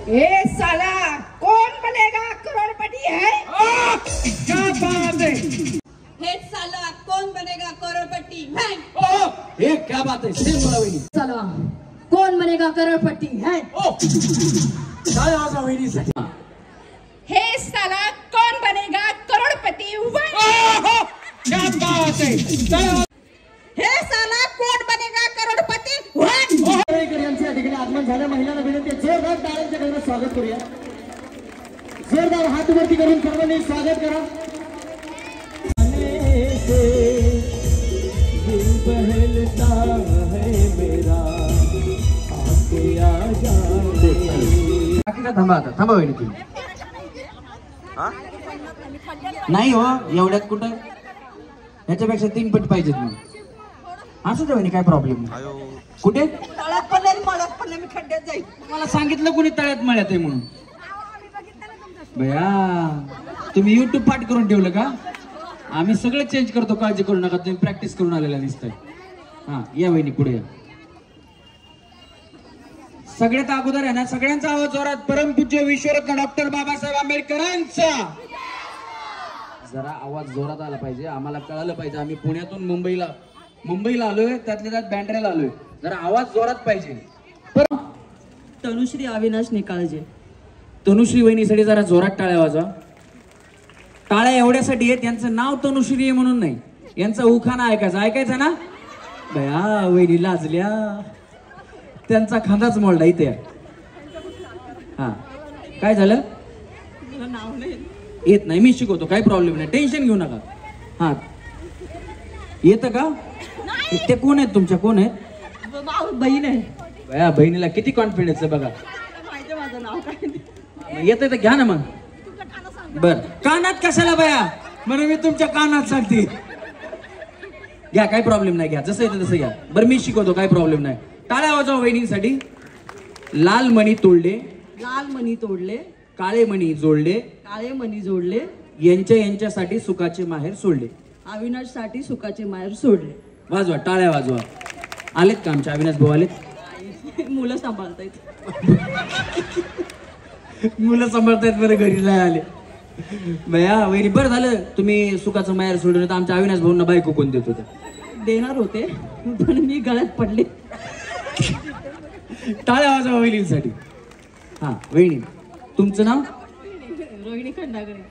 ए साला कौन बनेगा करोड़पति है? क्या बात है? हे साला कौन बनेगा करोड़पति है? ये क्या बात है? साला कौन बनेगा करोड़पति है? काय आवाज वहिनी साठी? हे साला कौन बनेगा करोड़पति है? क्या बात है? हे साला कौन बनेगा करोड़पति है? यांच्या ठिकाणी आगमन झालं. महिलांना विनंती आहे जोरदार टाळ्यांच्या गजरात स्वागत करूया. जोरदार हात वरती करून सर्वांनी स्वागत करा. थांबा आता, थांबा वहिनी तुम्ही. नाही हो एवढ्यात कुठं, ह्याच्यापेक्षा 3 पट पाहिजेत मग. असू दे वहिनी, काय प्रॉब्लेम नाही. कुठे तळ्यात पडले मळ्यात पडले, मी खड्ड्यात जाईल. मला सांगितलं कोणी तळ्यात मळ्यात आहे म्हणून. भया तुम्ही YouTube पाठ करून ठेवलं का? आम्ही सगळं चेंज करतो, काळजी करू नका. तुम्ही प्रॅक्टिस करून आलेला दिसतंय. हा या वहिनी पुढे या. सगळ्यात अगोदर आहे ना, सगळ्यांचा आवाज जोरात. परमपूज्य विश्वरत्न डॉक्टर बाबासाहेब आंबेडकरांचा. जरा आवाज जोरात आला पाहिजे, आम्हाला कळालं पाहिजे. आम्ही पुण्यातून मुंबईला आलोय, त्यातल्या त्यात बँड्राला आलोय. जरा आवाज जोरात पाहिजे. तनुश्री अविनाश निकाळजे. तनुश्री वहिनीसाठी जरा जोरात टाळ्या वाजवा. टाळ्या एवढ्यासाठी आहेत, यांचं नाव तनुश्री आहे म्हणून नाही, यांचा उखाणा ऐकायचा ना. बया वहिनी लाजल्या, त्यांचा खांदाच मोडला इथे. हा काय झालं? नाव नाही येत नाही, मी शिकवतो, काही प्रॉब्लेम नाही, टेन्शन घेऊ नका. हा येतं का? ते कोण आहेत तुमच्या? कोण आहेत? बहीण आहे. बया बहिणीला किती कॉन्फिडन्स आहे बघा. माहिती माझं नाव काय? येतं तर घ्या ना मग. बर कानात कशाला बया? म्हणून मी तुमच्या कानात सांगते. घ्या, काही प्रॉब्लेम नाही, घ्या जसं येतं तसं घ्या. बरं मी शिकवतो, काही प्रॉब्लेम नाही. टाळ्या वाजवा वहिनींसाठी. लाल मणी तोडले, लाल मणी तोडले, काळे मणी जोडले, काळे मणी जोडले, यांच्यासाठी सुखाचे माहेर सोडले. अविनाश साठी सुखाचे माहेर सोडले. वाजवा, टाळ्या वाजवा. आलेत का आमचे अविनाश भाऊ? आलेत. मुलं सांभाळतायत. मुलं सांभाळतायत, बरं घरी नाही आले. बया वहिनी बरं झालं तुम्ही सुखाचं माहेर सोडलं, तर आमच्या अविनाश भाऊंना बायको कोण देत होतं? देणार होते पण मी गळ्यात पडले. टाळ्या वाजवा वहिनींसाठी. हा वहिनी तुमचं नाव? रोहिणी खंडागरे.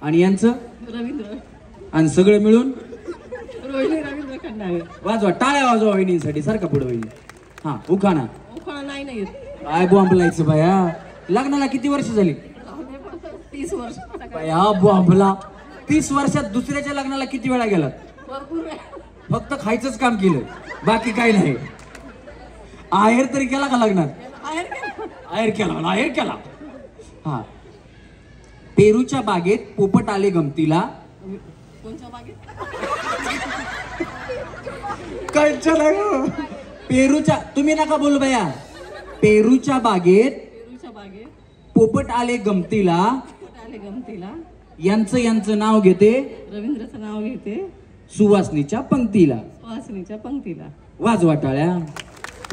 आणि यांचं? रवींद्र. आणि सगळं मिळून रोहिणी रवींद्र खंडागरे. वाजवा, टाळ्या वाजवा वहिनींसाठी. सारखा पुढे वहिनी. हा उखाणा. उखाणा नाही काय बॉम्बलायचं बाया? लग्नाला किती वर्ष झाली? 30 वर्ष. बाया बॉम्बला 30 वर्षात दुसऱ्याच्या लग्नाला किती वेळा गेलात? भरपूर. फक्त खायचंच काम केलं, बाकी काही नाही. आहेर तरी केला का लग्नात? आहेर केला. हा पेरूच्या बागेत पोपट आले गमतीला. कोणत्या बागेत? पेरूच्या, तुम्ही नका बोलू बाया. पेरूच्या बागेत पोपट आले गमतीला. यांचं नाव घेते, रवींद्रचं नाव घेते, सुवासनीच्या पंक्तीला. वासनीच्या पंक्तीला. वाजवा टाळ्या.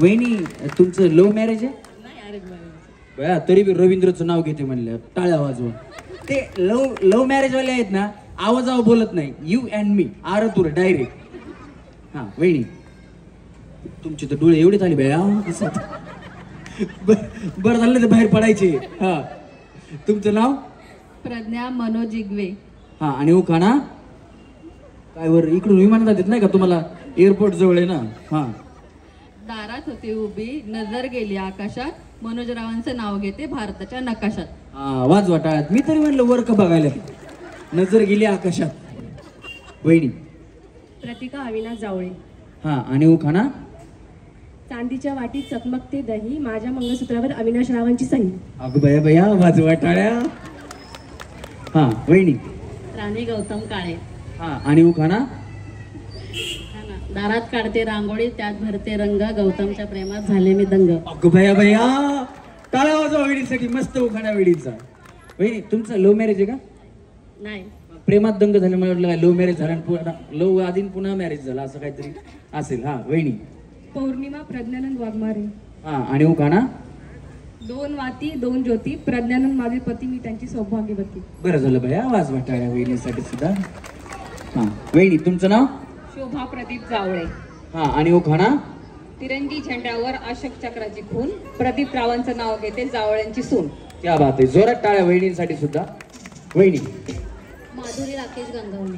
वहिनी तुमचं लव्ह मॅरेज आहे? नाही, अरेंज मॅरेज. बया तरी बी रवींद्रचं नाव घेते म्हणलं. टाळ्या वाजवा. ते लव्ह मॅरेज वाले आहेत ना, आवाजावर बोलत नाही. यू अँड मी आर तुर डायरेक्ट. हा वहिनी तुमचे तर डोळे एवढे झाले बया. बरं झालं ते बाहेर पडायचे. हा तुमचं नाव? प्रज्ञा मनोज जिगवे. हा आणि उखाणा काय? वर इकडून विमानात येत नाही का तुम्हाला? एअरपोर्ट जवळ आहे ना. हा दारात होती उभी, नजर गेली आकाशात, मनोजरावांचं नाव घेते भारताच्या नकाशात. हा वाजवा टाळ्यात. मी तरी म्हणलं वर का बघायला, नजर गेली आकाशात. वहिनी? प्रतिका अविनाश जावळे. हा आणि उखाणा? चांदीच्या वाटीत चकमकते दही, माझ्या मंगळसूत्रावर अविनाश रावांची सही. अगं बया बया वाजवा टाळ्या. हा वहिनी? राणी गौतम काळे. हा आणि उखाणा? दारात काढते रांगोळी, त्यात भरते रंग, गौतमच्या प्रेमात झाले मी दंग. अगं बया बया टाळ्या वाजवा वहिनीसाठी. मस्त उखाणा वहिनीचा. वहिनी तुमचं लव्ह मॅरेज आहे का? नाही. प्रेमात दंग झाले मला वाटलं काय लव्ह मॅरेज झालं, लव्ह आधी पुन्हा मॅरेज झालं असं काहीतरी असेल. हा वहिनी? पौर्णिमा प्रज्ञानंद वाघमारे. हा आणि उखाणा? 2 वाती 2 ज्योती प्रज्ञानंद माझे पती मी त्यांची सौभाग्यवती. बरं झालं भया आवाज वाटाळ्या वहिनीसाठी सुद्धा. हा वहिनी तुमचं नाव? शोभा प्रदीप जावळे. हा आणि उखाणा? तिरंगी झेंड्यावर अशोक चक्राची खून. प्रदीप रावांचं नाव घेते जावळ्यांची सून. क्या बात आहे. जोरात टाळ्या वहिनींसाठी सुद्धा. वहिनी? माधुरी राकेश गंगावणे.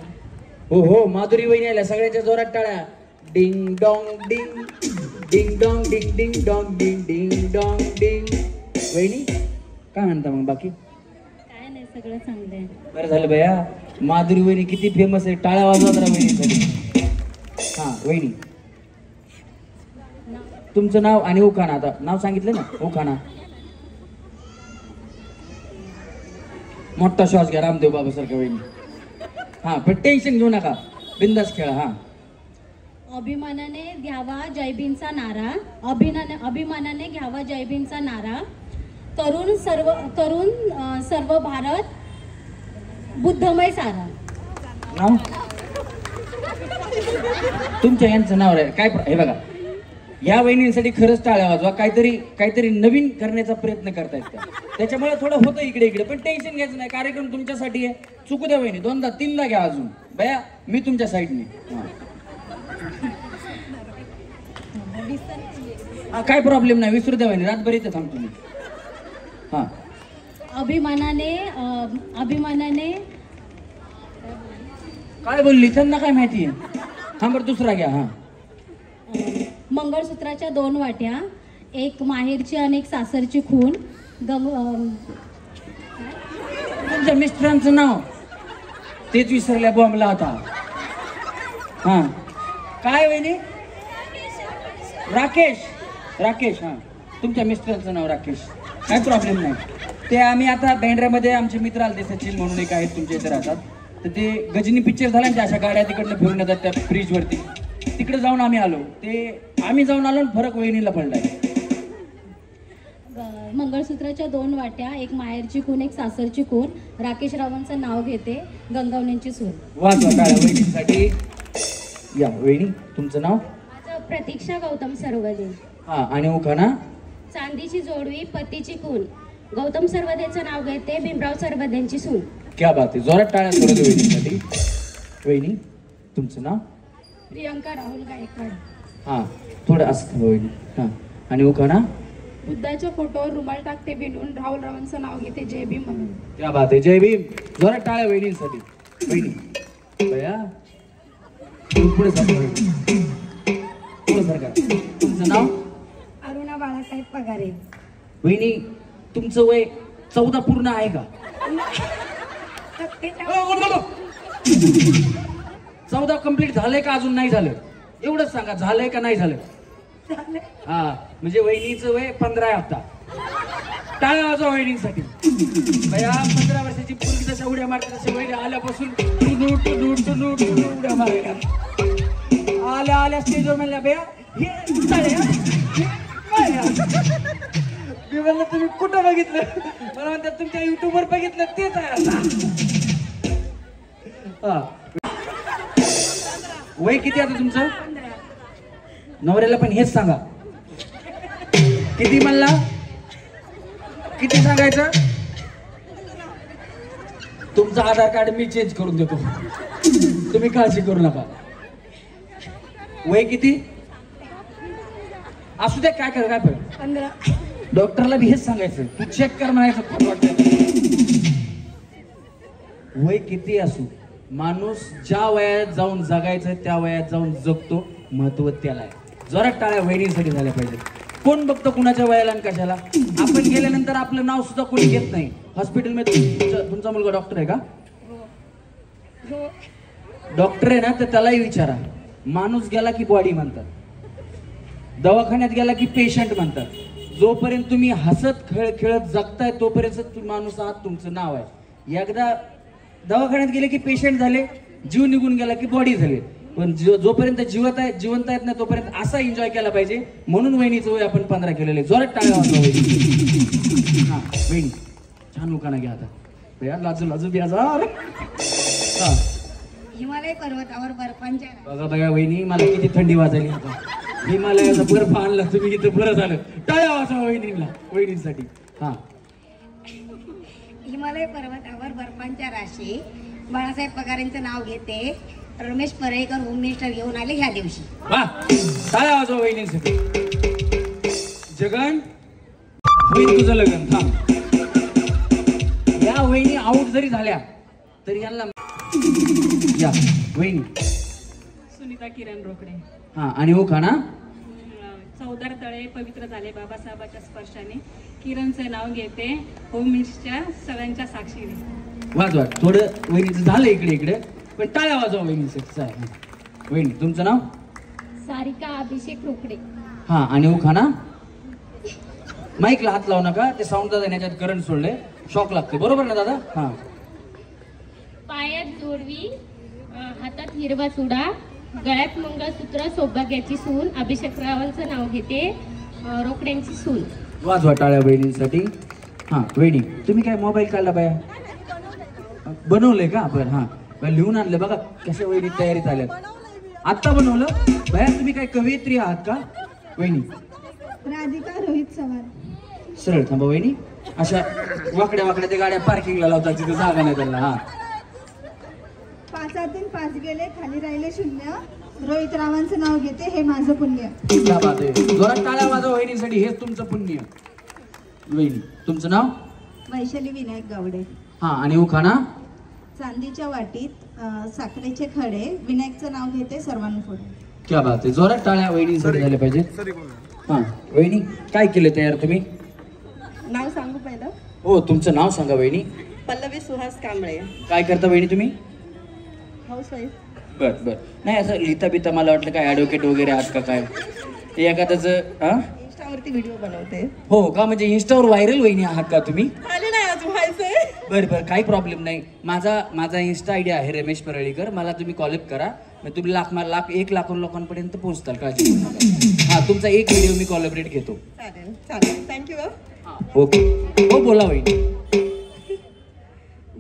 हो हो माधुरी वहिनी आल्या. सगळ्यांच्या जोरात टाळ्या. डिंग डॉंग डिंग डिंग डॉंग डिंग डिंग डॉंग डिंग डिंग डॉंग डिंग. वहिनी काय म्हणता मग बाकी? काय नाही, सगळं चांगलं आहे. बरं झालं भैया. माधुरी वहिनी किती फेमस आहे. टाळ्या वाजवत राहा वहिनीसाठी. हा वहिनी तुमचं नाव आणि उखाणा. आता नाव सांगितलं ना, उखाणा. मोठा श्वास घ्या रामदेव बाबा सारखा वहिनी. हा पण टेन्शन घेऊ नका, बिंदास खेळा. हा अभिमानाने घ्यावा जयभीमचा नारा. अभिमानाने घ्यावा जयभीमचा नारा. तरुण सर्व भारत बुद्धमय सारा. नाव तुमच्या यांचं नाव आहे काय? हे बघा या वहिनींसाठी खरंच टाळ्या वाजवा. काहीतरी नवीन करण्याचा प्रयत्न करतायत त्या. त्याच्यामुळे थोडं होतं इकडे इकडे, पण टेन्शन घ्यायचं नाही. कार्यक्रम तुमच्यासाठी आहे. चुकू द्या वहिनी, 2दा 3दा घ्या अजून. बया मी तुमच्या साईडने. हा काय प्रॉब्लेम नाही, विसरू द्या वहिनी. रातभर इथे थांबतो मी. हा अभिमानाने काय बोलली त्यांना काय माहिती आहे. हा बरं दुसरा घ्या. हा मंगळसूत्राच्या 2 वाट्या. एक माहेरची आणि एक सासरची खून. तुमच्या मिस्टरांचं नाव तेच विसरल्या बॉम्बला होता. हा काय वहिनी? राकेश. हा तुमच्या मिस्टरांचं नाव राकेश. काय प्रॉब्लेम नाही. ते आम्ही आता बँड्रामध्ये आमचे मित्र आले सचिन म्हणून एक आहेत तुमच्या इथे राहतात. तर ते गजनी पिक्चर झाला ना, अशा गाड्या तिकडनं फिरून येतात त्या ब्रिजवरती. तिकडे जाऊन आम्ही आलो. आम्ही जाऊन आलो फरक वहिनीला पडलाय. मंगळसूत्राच्या 2 वाट्या. एक माहेरची खून एक सासरची खून. राकेश रावांचं नाव घेते गंगावण्यांची सून. वाजवा टाळ्या वहिनीसाठी. या वहिनी तुमचं नाव? माझं प्रतीक्षा गौतम सरवदे. हा आणि उखाणा? चांदीची जोडवी पतीची खून. गौतम सरवदेचं नाव घेते भीमराव सरवदेंची सून. क्या बात आहे. जोरात टाळ्या थोडं वहिनीसाठी. वहिनी तुमचं नाव? प्रियंका राहुल गायकवाड. हा थोडं असं वहिनी. हा आणि उखाणा? बुद्धाच्या फोटोवर रुमाल टाकते विणून. राहुल रावांचं नाव घेते जय भीम म्हणून. क्या बात आहे. जय भीम. जोरात टाळ्या वहिनींसाठी. वहिनी बया पुढे सरकार. तुमचं नाव? अरुणा बाळासाहेब पगारे. वहिनी तुमचं वय 14 पूर्ण आहे का? 14 कंप्लीट झालंय का अजून नाही झालं? एवढंच सांगा, झालंय का नाही झालं? हा म्हणजे वहिनीचं वय 15 आहे आता. टाळ्या वाजवा वहिनींसाठी. बया 15 वर्षाची मुलगी जशा उड्या मारते तशा वहिनी आल्यापासून उड्या मारायला. आल्या स्टेजवर म्हणल्या बया हे टाळ्या. मी म्हणलं तुम्ही कुठं बघितलं? मला म्हणतात तुमच्या युट्यूबवर बघितलं तेच आहे आता. वय किती आता तुमचं? नवऱ्याला पण हेच सांगा. किती म्हणला? किती सांगायचं? तुमचं आधार कार्ड मी चेंज करून देतो, तुम्ही काळजी करू नका. वय किती असू द्या, काय काय 15. डॉक्टरला बी हेच सांगायचं, तू चेक कर म्हणायचं. वय किती असू, माणूस ज्या वयात जाऊन जगायचं त्या वयात जाऊन जगतो. महत्व त्याला आहे. जोरात टाळ्या वहिनींसाठी झाल्या पाहिजे. कोण बघतं कुणाच्या वयाला आणि कशाला? आपण गेल्यानंतर आपलं नाव सुद्धा कोणी घेत नाही. हॉस्पिटलमध्ये तुमचा मुलगा डॉक्टर आहे का? डॉक्टर आहे ना, तर त्यालाही विचारा. माणूस गेला की बॉडी म्हणतात, दवाखान्यात गेला की पेशंट म्हणतात. जोपर्यंत तुम्ही हसत खेळत जगताय तोपर्यंत माणूस आहात, तुमचं नाव आहे. एकदा दवाखान्यात गेले की पेशंट झाले, जीव निघून गेला की बॉडी झाली. पण जोपर्यंत जिवंत आहेत ना तोपर्यंत असा एन्जॉय केला पाहिजे. म्हणून वहिनीचं वय आपण 15 केलेलं आहे. जोरात टाळ्या वाजवा वहिनी. हा वहिनी छान लोकांना घ्या आता. लाजू बेजार. हिमालय पर्वतावर बर्फांच्या बघा बघा वहिनी, मला किती थंडी वाजायली आता. हिमालयाचा बर्फ आणला तुम्ही इथं, बरं झालं. टाळ्या वाजवा वहिनींसाठी. हा. हिमालय पर्वतावर बर्फांच्या राशी बाळासाहेब पगारेंचं नाव घेते. रमेश परेकर होम मिनिस्टर घेऊन आले ह्या दिवशी. वा, टाळ्या वाजवा वहिनींसाठी. जगन, होईल तुझं लग्न. थांब. या वहिनी आऊट जरी झाल्या तरी यांना या वहिनी. सुनीता किरण रोकडे. हा, आणि हो खाना. चौदार तळे पवित्र झाले बाबासाहेबाच्या स्पर्शाने. किरणचं नाव घेते होम मिनिस्टरच्या सगळ्यांच्या साक्षीने. वाजवा. थोडं वहिनीचं झालं इकडे पण टाळ्या वाजवा वहिनीचं. वहिनी तुमचं नाव? सारिका अभिषेक रोकडे. हा, आणि हो खाना. माईकला हात लावू नका, ते साऊंड दादा याच्यात करंट सोडले, शॉक लागते. बरोबर ना दादा? हा. पायात जोडवी, हातात हिरवा चुडा, गळ्यात मंगळसूत्र, सौभाग्याची सून. अभिषेकरावांचं नाव घेते रोकड्यांची सून. वाजवा टाळ्या बहिणींसाठी. हा वहिनी, तुम्ही काय मोबाईल काढला बाया? बनवलंय का आपण? हा, लिहून आणलं बघा. कशा वहिनी तयारीत आल्यात. आत्ता बनवलं बाया. तुम्ही काय कवयित्री आहात का वहिनी? राधिका रोहित सवार. सरळ थांबा वहिनी. अशा वाकड्या ते गाड्या पार्किंगला लावतात, तिथे जागा नाही त्यांना. हा. 5 5 गेले, खाली राहिले 0. रोहित रावांचं नाव घेते, हे माझं पुण्य. क्या बात आहे. जोरात टाळ्या वाजवा वहिनीसाठी, हेच तुमचं पुण्य. वहिनी तुमचं नाव? वैशाली विनायक गावडे. हा, आणि उखाणा? चांदीच्या वाटीत साखरेचे खडे, विनायकचं नाव घेते सर्वांपुढे. क्या बात आहे. जोरात टाळ्या वहिनीसाठी झाल्या पाहिजे. हा वहिनी, काय केलं तयार तुम्ही? नाव सांगू पहिलं? हो, तुमचं नाव सांगा वहिनी. पल्लवी सुहास कांबळे. काय करता वहिनी तुम्ही? हाऊसवाईफ. बर. नाही असं लिहिता बिता मला वाटलं काय ॲडव्होकेट वगैरे आहात का काय? एखाद्याच इंस्टावरती व्हिडिओ बनवते. हो का? म्हणजे इंस्टावर व्हायरल वहिनी आहात का तुम्ही? आले नाही अजून, व्हायचंय. बरं, काही प्रॉब्लेम नाही. माझा इंस्टा आयडी आहे रमेश परळीकर. मला तुम्ही कॉलेक्ट करा, मग तुम्ही 1 लाख लोकांपर्यंत पोहोचताल. काळजी करू नका. हा, तुमचा एक व्हिडिओ मी कॉलॅबरेट घेतो. चालेल. थँक्यू. ओके. हो, बोला वहिनी.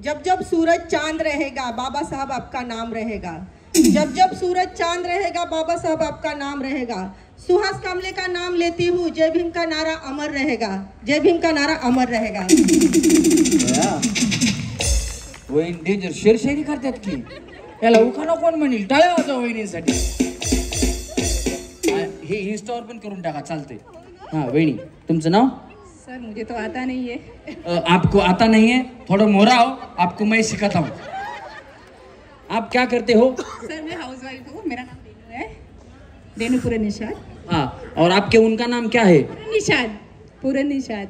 जब जब सूरज चांद रहेगा बाबा साहब आपका नाम रहेगा. जब जब सूरज चांद रहेगा बाबा साहब आपका नाम रहेगा. सुहास कांबले का नाम लेती हूँ, जय भीम का नारा अमर रहेगा. जय भीम का नारा अमर रहेगा. वहिनी डेंजर शेरशायरी करतात की. याला उखाणा कोण म्हणेल? टाळ्या वाजवा वहिनींसाठी. हे इंस्टावर पण करून टाका, चालते. हा वहिनी, तुमचं नाव? सर मुझे तो आता नहीं है. आपको आता नहीं है? थोड़ा मोरा हो, आपको मैं सिखाता हूँ. आप क्या करते हो? सर मैं हाउसवाइफ हूँ. मेरा नाम रेनू है, रेनू पूरन निषाद. हाँ, और आपके उनका नाम क्या है? निषाद, पूरन निषाद.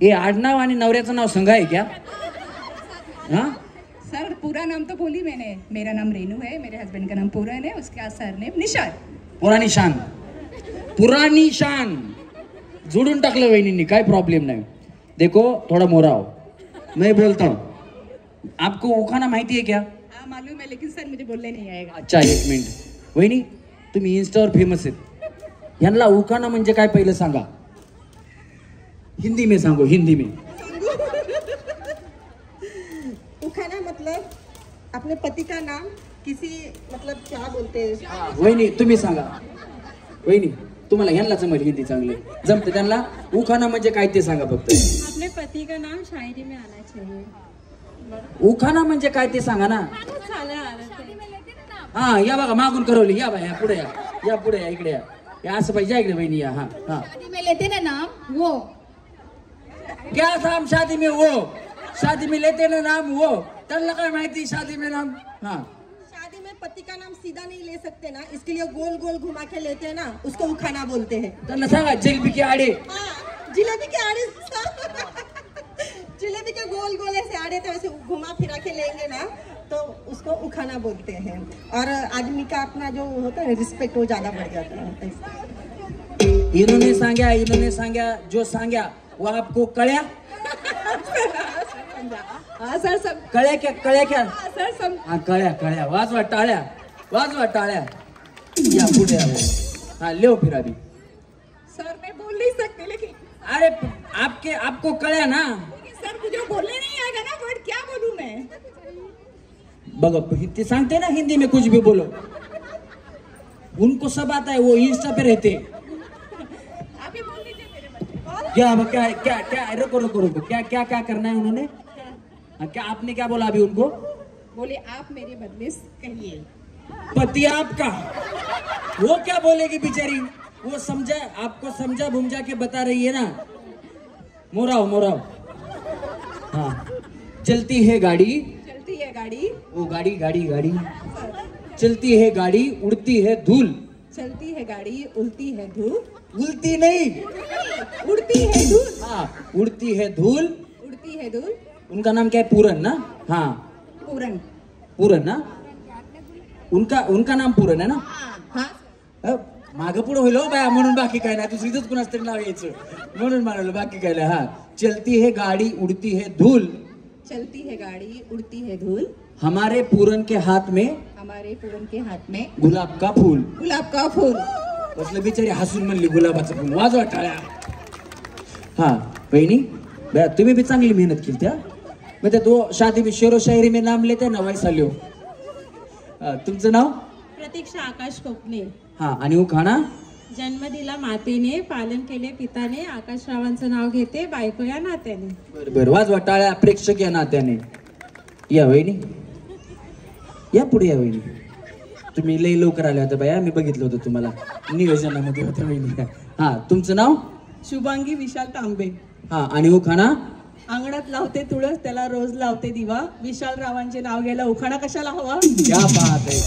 ये आडनाव आणि नवऱ्याचं नाव संघ आहे क्या? हाँ सर पूरा नाम तो बोली मैंने. मेरा नाम रेनू है, मेरे हस्बैंड का नाम पूरन है, उसका सरनेम निषाद. पुरानी शान जोडून टाकलं वहिनींनी, काय प्रॉब्लेम नाही. देखो थोड़ा मोरा हो, मैं बोलता हूँ. आपको उखाना माहिती है क्या? हाँ मालूम है, लेकिन सर मुझे बोलने नहीं आएगा. अच्छा, 1 मिनिट. वहिनी, तुम्ही इंस्टावर फेमस आहेत. यांना उखाना म्हणजे काय पहिलं सांगा. हिंदी में सांगो, हिंदी में. उखाना मतलब अपने पति का नाम किसी मतलब क्या बोलते हैं. वहिनी तुम्ही सांगा. वहिनी, तुम्हाला यांना जमेल हिंदी चांगले जमते त्यांना. उखाना म्हणजे काय ते सांगा फक्त. अपने पति का नाम शायरी में आना चाहिए. उखाना म्हणजे काय ते सांगा ना. हा, या बघा मागून करवली. या बाया पुढे या पुढे या, इकडे या असं पाहिजे. इकडे वहिनी या. हा हा. शादी में लेते ना नाम वो. क्या नाम शादी में वो? शादी में लेते ना नाम वो. त्यांना काय माहिती शादी में नाम. हा, शादी में पति का नाम सीधा नहीं ले सकते ना, इसके लिए गोल गोल घुमा के लेते हैं ना, उसको उखाना बोलते हैं. त्यांना सांगा जिलेबी के आडे. जिलेबी के आड़े. जिलेबी के गोल गोल ऐसे आड़े तो ऐसे घुमा फिरा के लेंगे ना, तो उसको उखाना बोलते हैं. और आदमी का अपना जो होता है रिस्पेक्ट वो ज्यादा बढ़ जाता है. इन्होंने सांगा जो सांगा वो आपको कळ्या. हाँ सर सब कळ्या क्या? हाँ सर सब. हाँ, कळ्या. वाजवा टाळ्या. या पुढे आलो. हाँ, ले फिर अभी. सर मैं बोल नहीं सकती, लेकिन अरे आपको कळ्या ना. सर मुझे बोलने नहीं आएगा ना वर्ड. क्या बोलूं मैं? बघा ते सांगते ना हिंदी में कुछ भी बोलो. उनको सब आता है, वो इंस्टा पे रहते। क्या क्या क्या क्या रुको रुको रुको, क्या क्या क्या करना है उन्होंने? क्या आपने क्या बोला अभी उनको? बोले आप मेरे बदले कहिए। पति आपका, वो क्या बोलेगी बेचारी? वो समझा, आपको समझा बुमझा के बता रही है ना। मोराओ मोराओ। हाँ, चलती है गाड़ी, चलती है गाड़ी, वो गाड़ी गाड़ी गाड़ी, चलती है गाड़ी, उड़ती है धूल। चलती है गाड़ी, उड़ती है धूल, उड़ती नहीं, उड़ती है धूल, हाँ उड़ती है धूल। उड़ती है धूल। उनका नाम क्या है? पूरन ना? हाँ पूरन, पूरन ना, उनका नाम पूरन है ना? हाँ माग पुढे होईल हो बाया, म्हणून बाकी काय नाही, दुसरीच कुणाच तरी नाव यायचं म्हणून म्हणालो, बाकी काय नाही। हा, चलती है गाड़ी उड़ती है धूल, चलती है गाड़ी, उड़ती है धूल, हमारे पूरन के हाथ में, हमारे पूरन के हाथ में गुलाब का फूल। गुलाब का फूल। बसलं बिचारी हसून म्हणली गुलाबाचं फूल, वाजवा टाळ्या। हा बहिणी, बया तुम्ही भी चांगली मेहनत केली त्या, म्हणजे तो शादी में शेरो शायरी में नाम लेते ना वैसा लिहो। तुमचं नाव? प्रतीक्षा आकाश कोकणे। हा, आणि उखाणा? जन्म दिला मातेने, पालन केले पिताने, आकाशरावांचं नाव घेते बायको या नात्याने। बर बर, वाजवा टाळ्या प्रेक्षक या नात्याने। या वहिनी, या पुढे या वहिनी। तुम्ही लई लवकर आल्या होत्या बाया, मी बघितलं होतं तुम्हाला नियोजनामध्ये होत्या वहिनी। हा, तुमचं नाव? शुभांगी विशाल तांबे। हा, आणि उखाणा? अंगणात लावते तुळस, त्याला रोज लावते दिवा, विशाल रावांचे नाव घ्यायला उखाणा कशाला हवा? क्या बात आहे,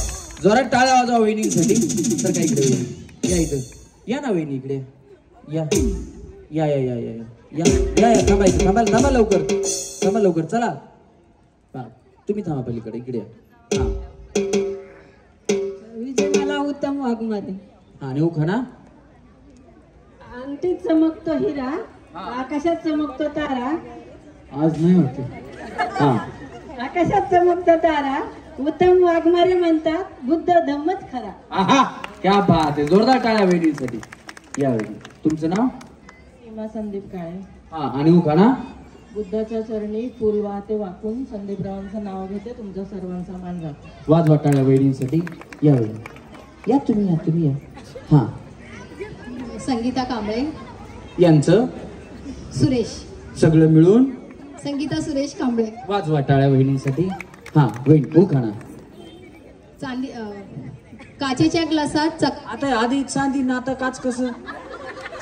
जोरात टाळ्या वाजवा वहिनींसाठी। तर काय इकडे वहिनी, या इथं या ना वहिनी, इकडे या या या या या या या या, थांबा इथं, थांबा थांबा लवकर, थांबा लवकर, चला तुम्ही थांबा पलीकडे, इकडे या। हा, विजय मला उत्तम वाघमारे। आणि उखाणा? अंगठीत चमकतो हिरा, आकाशात चमकतो तारा, आज नाही होते। हा, आकाशात चमकतो तारा, उत्तम वाघमारे म्हणतात बुद्ध धम्मच खरा। आहा, क्या बात आहे, जोरदार टाळ्या वहिनींसाठी। या वहिनी, तुमचं नाव? सीमा संदीप काळे। हा, आणि उखाणा? बुद्धाच्या चरणी फुल वाहते वाकून, संदीपरावांचं नाव घेते तुमच्या सर्वांचा मान राखते। वाजवा टाळ्या वहिनींसाठी। या वहिनी, या तुम्ही, या तुम्ही या। हा, संगीता कांबळे, यांचं सुरेश, सगळं मिळून संगीता सुरेश कांबळे। वाजवा टाळ्या वहिनींसाठी। हा वहिनी, उखाणा? चांदी काचेच्या ग्लासात आता आधी चांदी ना, आता काच कसं?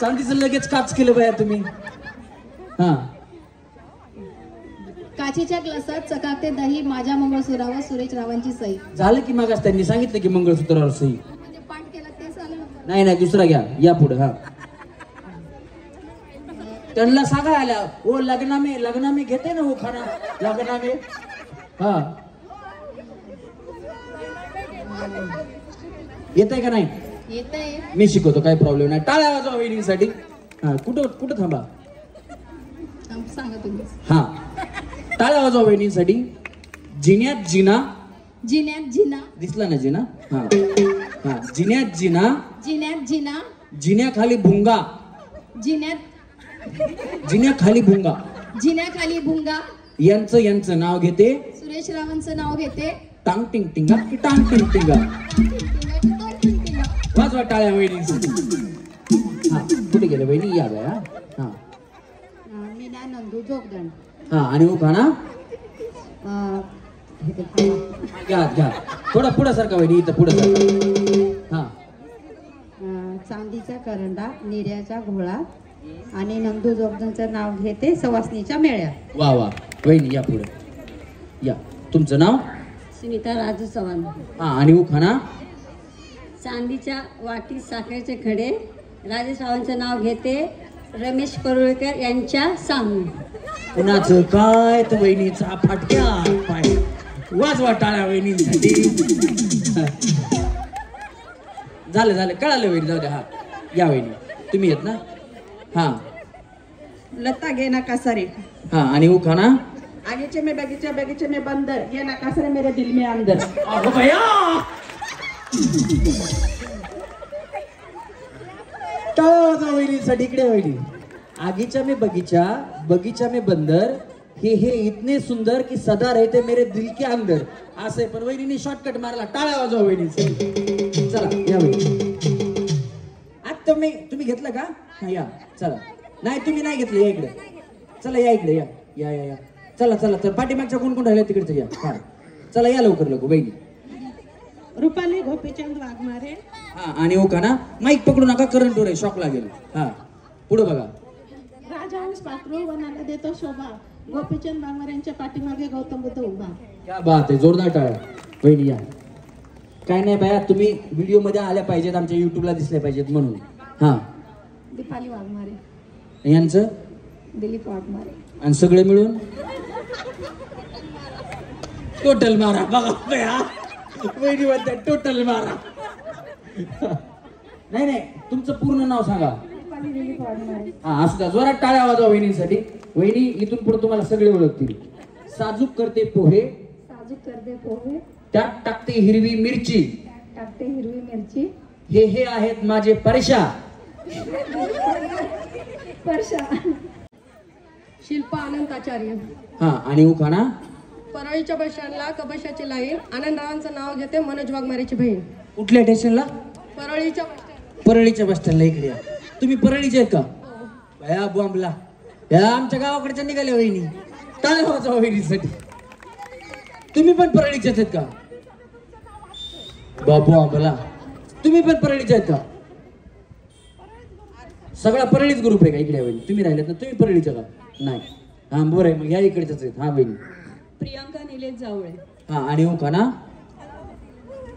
चांदीचं लगेच काच केलं बाया तुम्ही। हा, काचेच्या ग्लासात चकाकते दही, माझ्या मंगळसूत्रावर सुरेश रावांची सही। झालं की मग त्यांनी सांगितलं की मंगळसूत्रावर सही। म्हणजे पाठ केला तेच आलं ना? नाही नाही, दुसरा घ्या, या पुढे। हा, त्यांना सांगा आल्या, ओ लग्ना में घेते ना उखाणा, लग्ना में। हा, येतंय का नाही? येतंय, मी शिकवतो, काही प्रॉब्लेम नाही। टाळ्या वाजवा वहिनींसाठी। हा, कुठं कुठं थांबा, सांगा तुम्ही। हा, टाळ्या वाजवा वहिनींसाठी। जिन्यात जिना, जिन्यात जिना, दिसला ना जिना? हा हा, जिन्यात जिना, जिन्यात जिना, जिन्याखाली भुंगा, जिन्याखाली भुंगा, जिन्याखाली भुंगा, यांचं नाव घेते सुरेश रावांचं नाव घेते टांग टिंग टिंगा, टांग टिंग टिंगा। वाजवा टाळ्या वहिनींसाठी। हा, कुठे गेले वहिनी? या बाया। हा, मीना नंदू जोगदंड। हा, आणि उखाणा? घ्या घ्या, थोडा पुढे सारखा वहिनी, इथं पुढे सारखा। हा, चांदीचा करंडा, निर्याचा घोळा, आणि नंदू जोगदंडचं नाव घेते सवासनीच्या मेळ्यात। वा वा वहिनी, या पुढे या। तुमचं नाव? स्मिता राजू चव्हाण। हा, आणि उखाणा? चांदीच्या वाटीत साखरेचे खडे, राजेश रावांचं नाव घेते रमेश परुळेकर यांच्या सामने। कुणाचं काय तर वहिनीचा फाटक्या पाय। वाजवा टाळ्या वहिनींसाठी। झालं झालं, कळालं वहिनी, जाऊ द्या। हा, या वहिनी, तुम्ही येत ना? हा, लता गेना कासारे। हा, आणि उखाणा? आगीचे में बगीचा, बगीचे में बंदर, गेना कासारे मेरे दिल में अंदर। अगो भैया, टाळ्या वाजवा वहिनींसाठी। इकडे वहिनी, आगीचा में बगीचा, बगीचा में बंदर, हे इतने सुंदर की सदा रहते मेरे दिल के अंदर। असं पण वहिनीने शॉर्टकट मारला। टाळ्या वाजवा वहिनींसाठी। चला या वहिनी। तुम्ही घेतलं का? हा या चला. नाही तुम्ही नाही घेतलं, या इकडे. चला या इकडे, या या या या. चला चला तर पाठीमागच्या कोण कोण राहिल्या तिकडचं या. हा चला या लवकर लवकर वहिनी. रुपाली गोपीचंद वाघमारे. हा आणि हो का ना, माईक पकडू नका, करंट वर आहे, शॉक लागेल. हा पुढे बघा. राजहंस पाखरू वनाला देतो शोभा. गोपीचंद वाघमारेंच्या पाठीमागे गौतम बुद्ध उभा. क्या बात आहे, जोरदार टाळ्या. वहिनी या. काय नाही बाया, तुम्ही व्हिडिओ मध्ये आल्या पाहिजेत, आमच्या युट्यूबला दिसल्या पाहिजेत म्हणून. हा दीपाली वाघमारे. यांचं दिलीप वाघमारे. आणि सगळे मिळून टोटल मारा. बघा बया, वहिनी म्हणतात टोटल मारा. नाही नाही, तुमचं पूर्ण नाव सांगा. दिलीप वाघमारे. हा असू द्या, जोरात टाळ्या वाजवा वहिनीसाठी. वहिनी इथून पुढे तुम्हाला सगळे ओळखतील. साजूक करते पोहे, साजूक करते पोहे. त्यात टाकते हिरवी मिरची, टाकते हिरवी मिरची. हे आहेत माझे परशा. परशा. शिल्पा आनंदाचार्य. हा आणि उखाणा. परळीच्या बस स्टँडला कबशाची लाईन. आनंदरावांचं नाव घेते मनोज वाघमारेची बहीण. कुठल्या स्टेशनला? परळीच्या बस स्टँड. परळीच्या बस स्टँडला. इकडे या. तुम्ही परळीचे आहेत का? बया बॉम्बला, या आमच्या गावाकडच्या निघाल्या वहिनी. टाळ्या वाजवा वहिनीसाठी. तुम्ही पण परळीचे आहेत का? बाबू आम्हाला तुम्ही पण परळीचे आहेत का? सगळा परळीच ग्रुप आहे का इकडे वहिनी? तुम्ही राहिलेत ना, तुम्ही परळीचे का? नाही. हा बरं आहे, मग या इकडेच आहेत. हा वहिनी. प्रियांका निलेश जावळे. हा आणि हो का ना.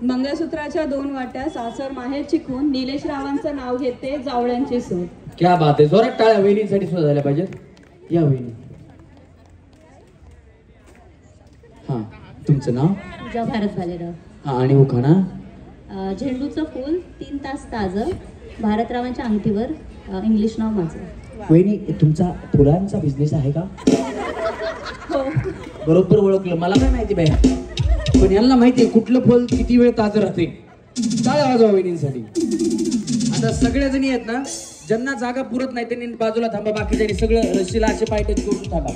मंगळसूत्राच्या 2 वाट्या सासर माहेरची खून. निलेश रावांचं नाव घेते जावळ्यांची सून. क्या बात आहे, जोरात टाळ्या वहिनीसाठी सुद्धा झाल्या पाहिजेत. या वहिनी. हा तुमचं नाव? पूजा भारत भालेराव. हा आणि हो का ना. झेंडूचं फूल 3 तास ताजं. भारतरावांच्या अंगठीवर. इंग्लिश नाव माझं. वहिनी तुमचा फुलांचा बिझनेस आहे का? बरोबर ओळखलं. मला काय माहिती बाई, पण यांना माहिती आहे कुठलं फुल किती वेळ ताजं राहते. टाळ्या वाजवा वहिनींसाठी. आता सगळ्या जणी आहेत ना, ज्यांना जागा पुरत नाही त्यांनी बाजूला थांबा, बाकीच्यांनी सगळं रशीला असे पाय टच करून थांबा.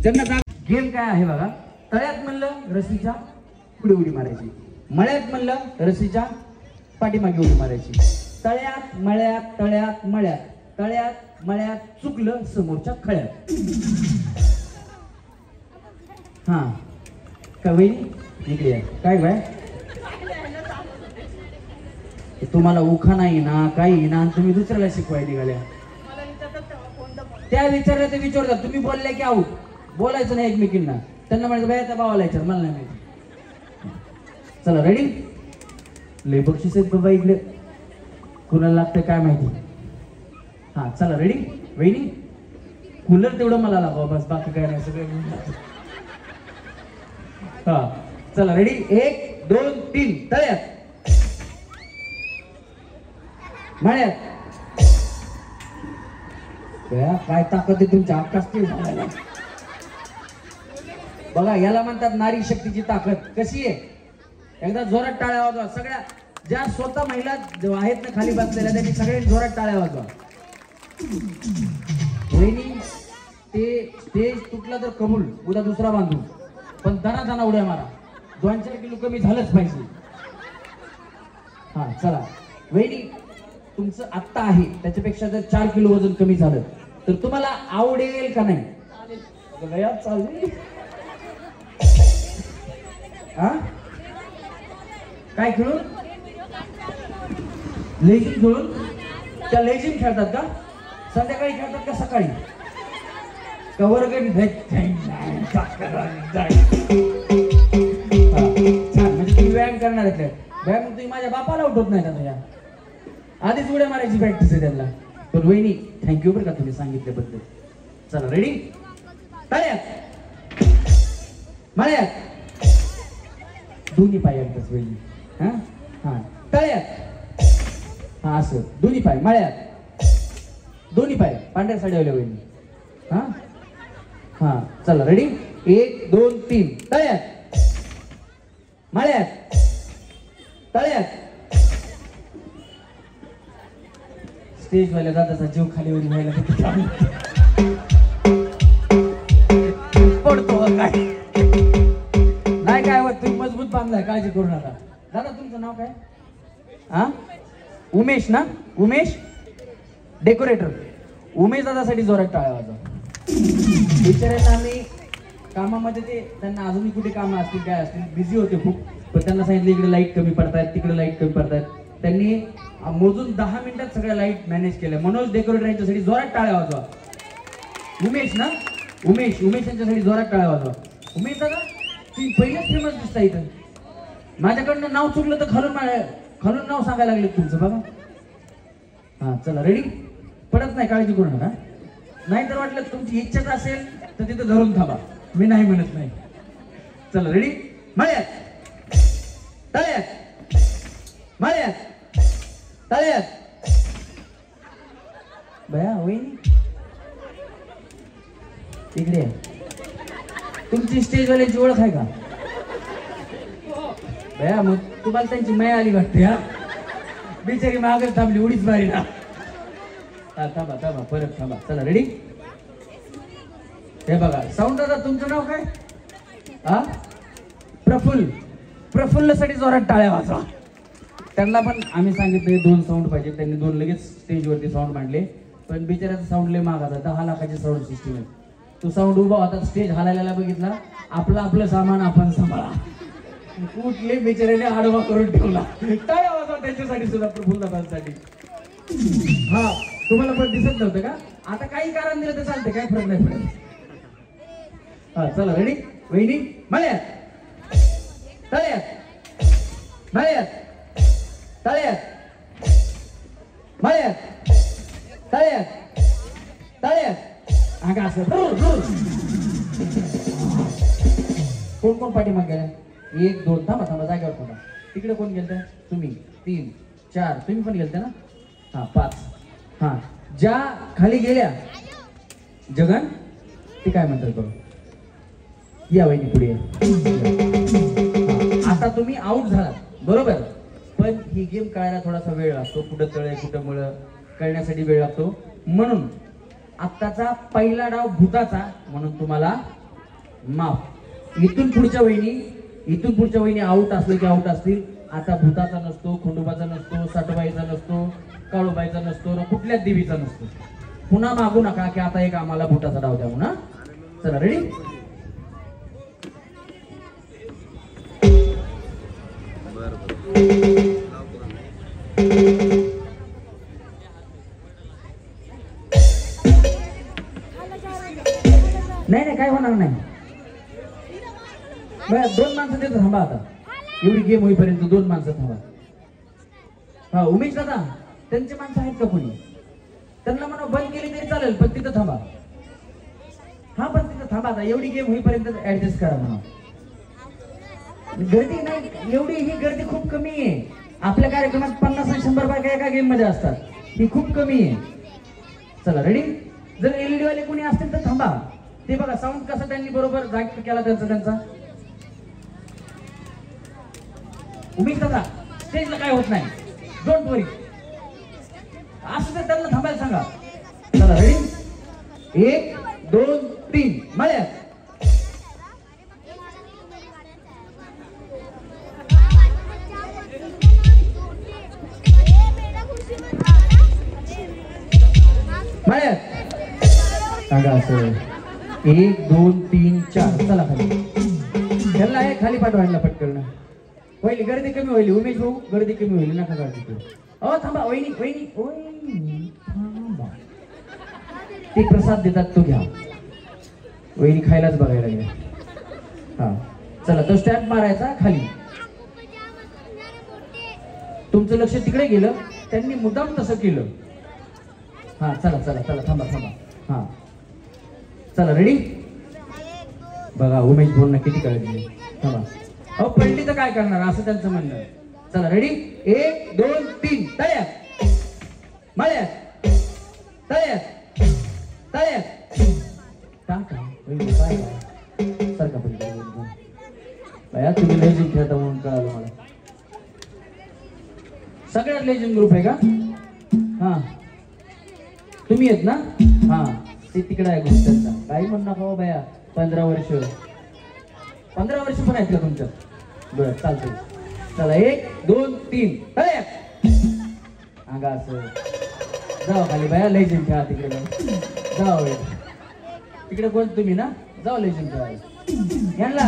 ज्यांना जागा. गेम काय आहे बघा. तळ्यात म्हणलं रशीच्या पुढे उडी मारायची, मळ्यात म्हणलं रशीच्या पाठीमागे उडी मारायची. तळ्यात मळ्यात तळ्यात मळ्यात, तळ्यात मळ्यात चुकलं समोरच्या खळ्यात. हा काय वहिनी इकडे आहे. काय बाय तुम्हाला उखा नाही ना, काही ना, तुम्ही दुसऱ्याला शिकवाय निघाल्या. त्या विचारल्या ते विचारतात, तुम्ही बोलले की आऊट. बोलायचं नाही एकमेकींना. त्यांना म्हणायचं बाय त्या भावाला विचार, मला नाही माहिती. चला रेडी. लय बक्षीस आहेत बाबा इकडे, कुणाला लागतं काय माहिती. हा चला रेडी. वहिनी कूलर तेवढं मला लावा बस, बाकी काय नाही सगळं. हा चला रेडी. 1 2 3. तळ्यात मळ्यात. काय ताकद आहे तुमच्या आकाशची. बघा याला म्हणतात नारी शक्तीची ताकद. कशी आहे? एकदा जोरात टाळ्या वाजवा. सगळ्या ज्या स्वतः महिला आहेत ना खाली बसलेल्या, त्यांनी सगळ्यांनी जोरात टाळ्या वाजवा. वहिनी ते स्टेज तुटला तर कबूल, उद्या दुसरा बांधू, पण दणा उड्या मारा. 2-4 किलो कमी झालंच पाहिजे. हा चला वहिनी, तुमचं आत्ता आहे त्याच्यापेक्षा जर 4 किलो वजन कमी झालं तर तुम्हाला आवडेल का नाही? चालेल. हा काय खेळून? लेझिम खेळून. त्या लेझिम खेळतात का? संध्याकाळी खेळतात का सकाळी? का वर्ग? म्हणजे तुम्ही व्यायाम करणार आहे. व्यायाम तुम्ही माझ्या बापाला उठवत नाही का? या आधीच उड्या मारायची प्रॅक्टिस आहे त्यांना. पण वहिनी थँक्यू बरं का तुम्ही सांगितल्याबद्दल. चला रेडी. तळ्यात मळ्यात दोन्ही पाय एकदाच वहिनी. हा हा तळ्यात. हा असं दोन्ही पाय. मळ्यात दोन्ही पाय. पांढऱ्या साडीवाल्या वहिनी. हा हा चला रेडी. 1 2 3. तळ्यात मळ्यात तळ्यात. स्टेजवाल्या दादाचा जीव खाली वरी व्हायला पडतो काय नाही. काय होत तुम्ही मजबूत बांधलाय, काळजी करू नका. दादा तुमचं नाव काय? हा उमेश ना, उमेश डेकोरेटर, उमेश दादासाठी जोरात टाळ्या वाजवा. बिचाऱ्यांना आम्ही कामामध्ये त्यांना अजूनही कुठे कामं असतील काय असतील बिझी होते खूप, पण त्यांना सांगितलं इकडे लाईट कमी पडतायत तिकडे लाईट कमी पडतायत. त्यांनी मोजून 10 मिनिटात सगळ्या लाईट मॅनेज केल्या. मनोज डेकोरेटर यांच्यासाठी जोरात टाळ्या वाजवा. उमेश ना, उमेश यांच्यासाठी जोरात टाळ्या वाजवा. उमेश दादा तुम्ही पहिलेच फेमस दिसता इथं. माझ्याकडनं नाव चुकलं तर खालून नाव सांगायला लागले तुमचं बघा. हा चला रेडी, पडत नाही काळजी करू नका. नाही तर वाटलं तुमची इच्छाच असेल तर तिथं धरून थांबा, मी नाही म्हणत नाही. चला रेडी, मळ्यात तळ्यात, मळ्यात तळ्यात. बया वहिनी इकडे तुमची स्टेजवाल्याची ओळख आहे का? बया मग तुम्हाला त्यांची माया आली वाटते. हा बिचारी मागच थांबली उडीच मारी ना. थांबा थांबा परत थांबा. चला रेडी, हे बघा साऊंड दादा तुमचं नाव काय? हा प्रफुल्ल साठी जोरात टाळ्या वाजवा. त्यांना पण आम्ही सांगितले 2 साऊंड पाहिजे, त्यांनी 2 लगेच स्टेजवरती साऊंड मांडले. पण बिचाऱ्याचा साऊंड लय महाग होता, 10 लाखाची साऊंड सिस्टीम आहे. तो साऊंड उभा होता, स्टेज हलायला बघितला, आपलं सामान आपण सांभाळा. कुठले बिचाऱ्याने आडवा करून ठेवला. टाळ्या वाजवा त्यांच्यासाठी सुद्धा, प्रफुल्ल दादांसाठी. हा तुम्हाला पण दिसत नव्हतं का? आता काही कारण दिलं तर चालते, काय फरक नाही पडत. हा चला रेडी, वहिनी मळ्यात तळ्यात, मळ्यात तळ्यात, मळ्यात तळ्यात, तळ्यात. हा का असं कोण कोण पाठीमाग गेल्या? 1 2 थांबा थांबा जागेवर थांबा. तिकडे कोण गेलत? तुम्ही 3 4 तुम्ही पण गेलते ना. हा 5. हा ज्या खाली गेल्या जगन ते काय म्हणतात बघ, या वहिनी पुढे. आता तुम्ही आउट झालात बरोबर, पण ही गेम कळायला थोडासा वेळ लागतो. कुठं तळे कुठं मुळ कळण्यासाठी वेळ लागतो. म्हणून आत्ताचा पहिला डाव भूताचा, म्हणून तुम्हाला माफ. इथून पुढच्या वहिनी आउट असले की आउट असतील. आता भूताचा नसतो, खंडोबाचा नसतो, साठबाईचा नसतो, काळूबाईचा नसतो, कुठल्याच देवीचा नसतो. पुन्हा मागू नका की आता एक आम्हाला भूताचा डाव द्या म्हणा. चला रेडी, नाही काय होणार नाही. 2 माणसं देतो थांबा. आता एवढी गेम होईपर्यंत 2 माणसं थांबा. हा उमेश दादा त्यांचे माणसं आहेत का कोणी? त्यांना म्हणा बंद केली तरी चालेल, पण तिथं थांबा. हा पण तिथं थांबा. आता एवढी गेम होईपर्यंत ऍडजस्ट करा म्हणा. गर्दी नाही, एवढी ही गर्दी खूप कमी आहे. आपल्या कार्यक्रमात 50 आणि 100 बायका एका गेम मध्ये असतात, ही खूप कमी आहे. चला रेडी, जर एलईडी वाले कोणी असतील तर थांबा. ते बघा साऊंड कसा त्यांनी बरोबर जाग केला त्यांचा. उमेश दादा स्टेजला काय होत नाही, डोंट वरी. असं तर त्यांना थांबायला सांगा. चला रेडी, 1 2 3 मळ्यात. सांगा असं 1 2 3 4. चला खाली, त्यांना आहे खाली पाठवायला पटकन. पहिली गर्दी कमी होईल. उमेश भाऊ गर्दी कमी होईल, नका गर्दी करू. अहो थांबा वहिनी थांबा. ते प्रसाद देतात तो घ्या. वहिनी खायलाच बघायला गेल्या. हा चला तो स्टॅम्प मारायचा खाली. तुमचं लक्ष तिकडे गेलं, त्यांनी मुद्दाम तसं केलं. हा चला थांबा. हा चला रेडी, बघा उमेश भाऊंना किती काळजी. थांबा, अहो पडली तर काय करणार असं त्यांचं म्हणणं. चला रेडी, 1 2 3 तळ्यात, मळ्यात तळ्यात, टाका सारखा पण बया. तुम्ही लेजिंग खेळता म्हणून कळालं मला. सगळ्यात लेजिंग ग्रुप आहे का? हा तुम्ही आहेत ना. हा ते तिकडे आहे ग्रुप त्यांचा. काही म्हणू नका बया. 15 वर्ष पण आहेत का तुमच्यात? बरं चालतंय. चला 1 2 3 तळ्यात. अंगा असं जाऊ खाली बाया लेजिम खेळा तिकडे जाऊ तिकडे कोण तुम्ही ना जाऊ लेजिम खेळा यांना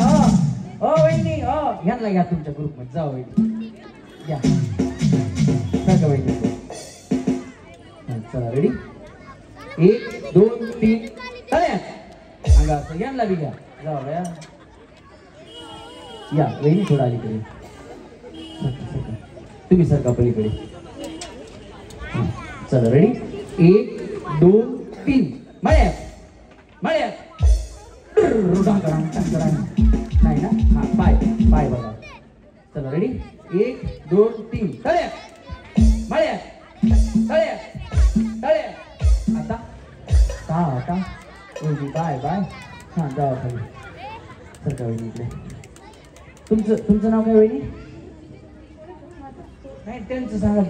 हो वहिनी हो यांना घ्या तुमच्या ग्रुप मध्ये जाऊ वहिनी घ्या सगळं वहिनी चला रेडी 1 2 3 चला अंगा असं यांना बी घ्या जाऊ बाया या वहिनी थोडा अलीकडे तुम्ही सरका पलीकडे चला रेडी 1 2 3 मळ्या मळ्या नाही ना हा पाय पाय बघा चला रेडी 1 2 3 तळ्या मळ्या तळ्या तळ्या आता आता बाय बाय हा जावा खाली सरका वहिनी इकडे तुमचं नाव काय वहिनी नाही त्यांचं सांगा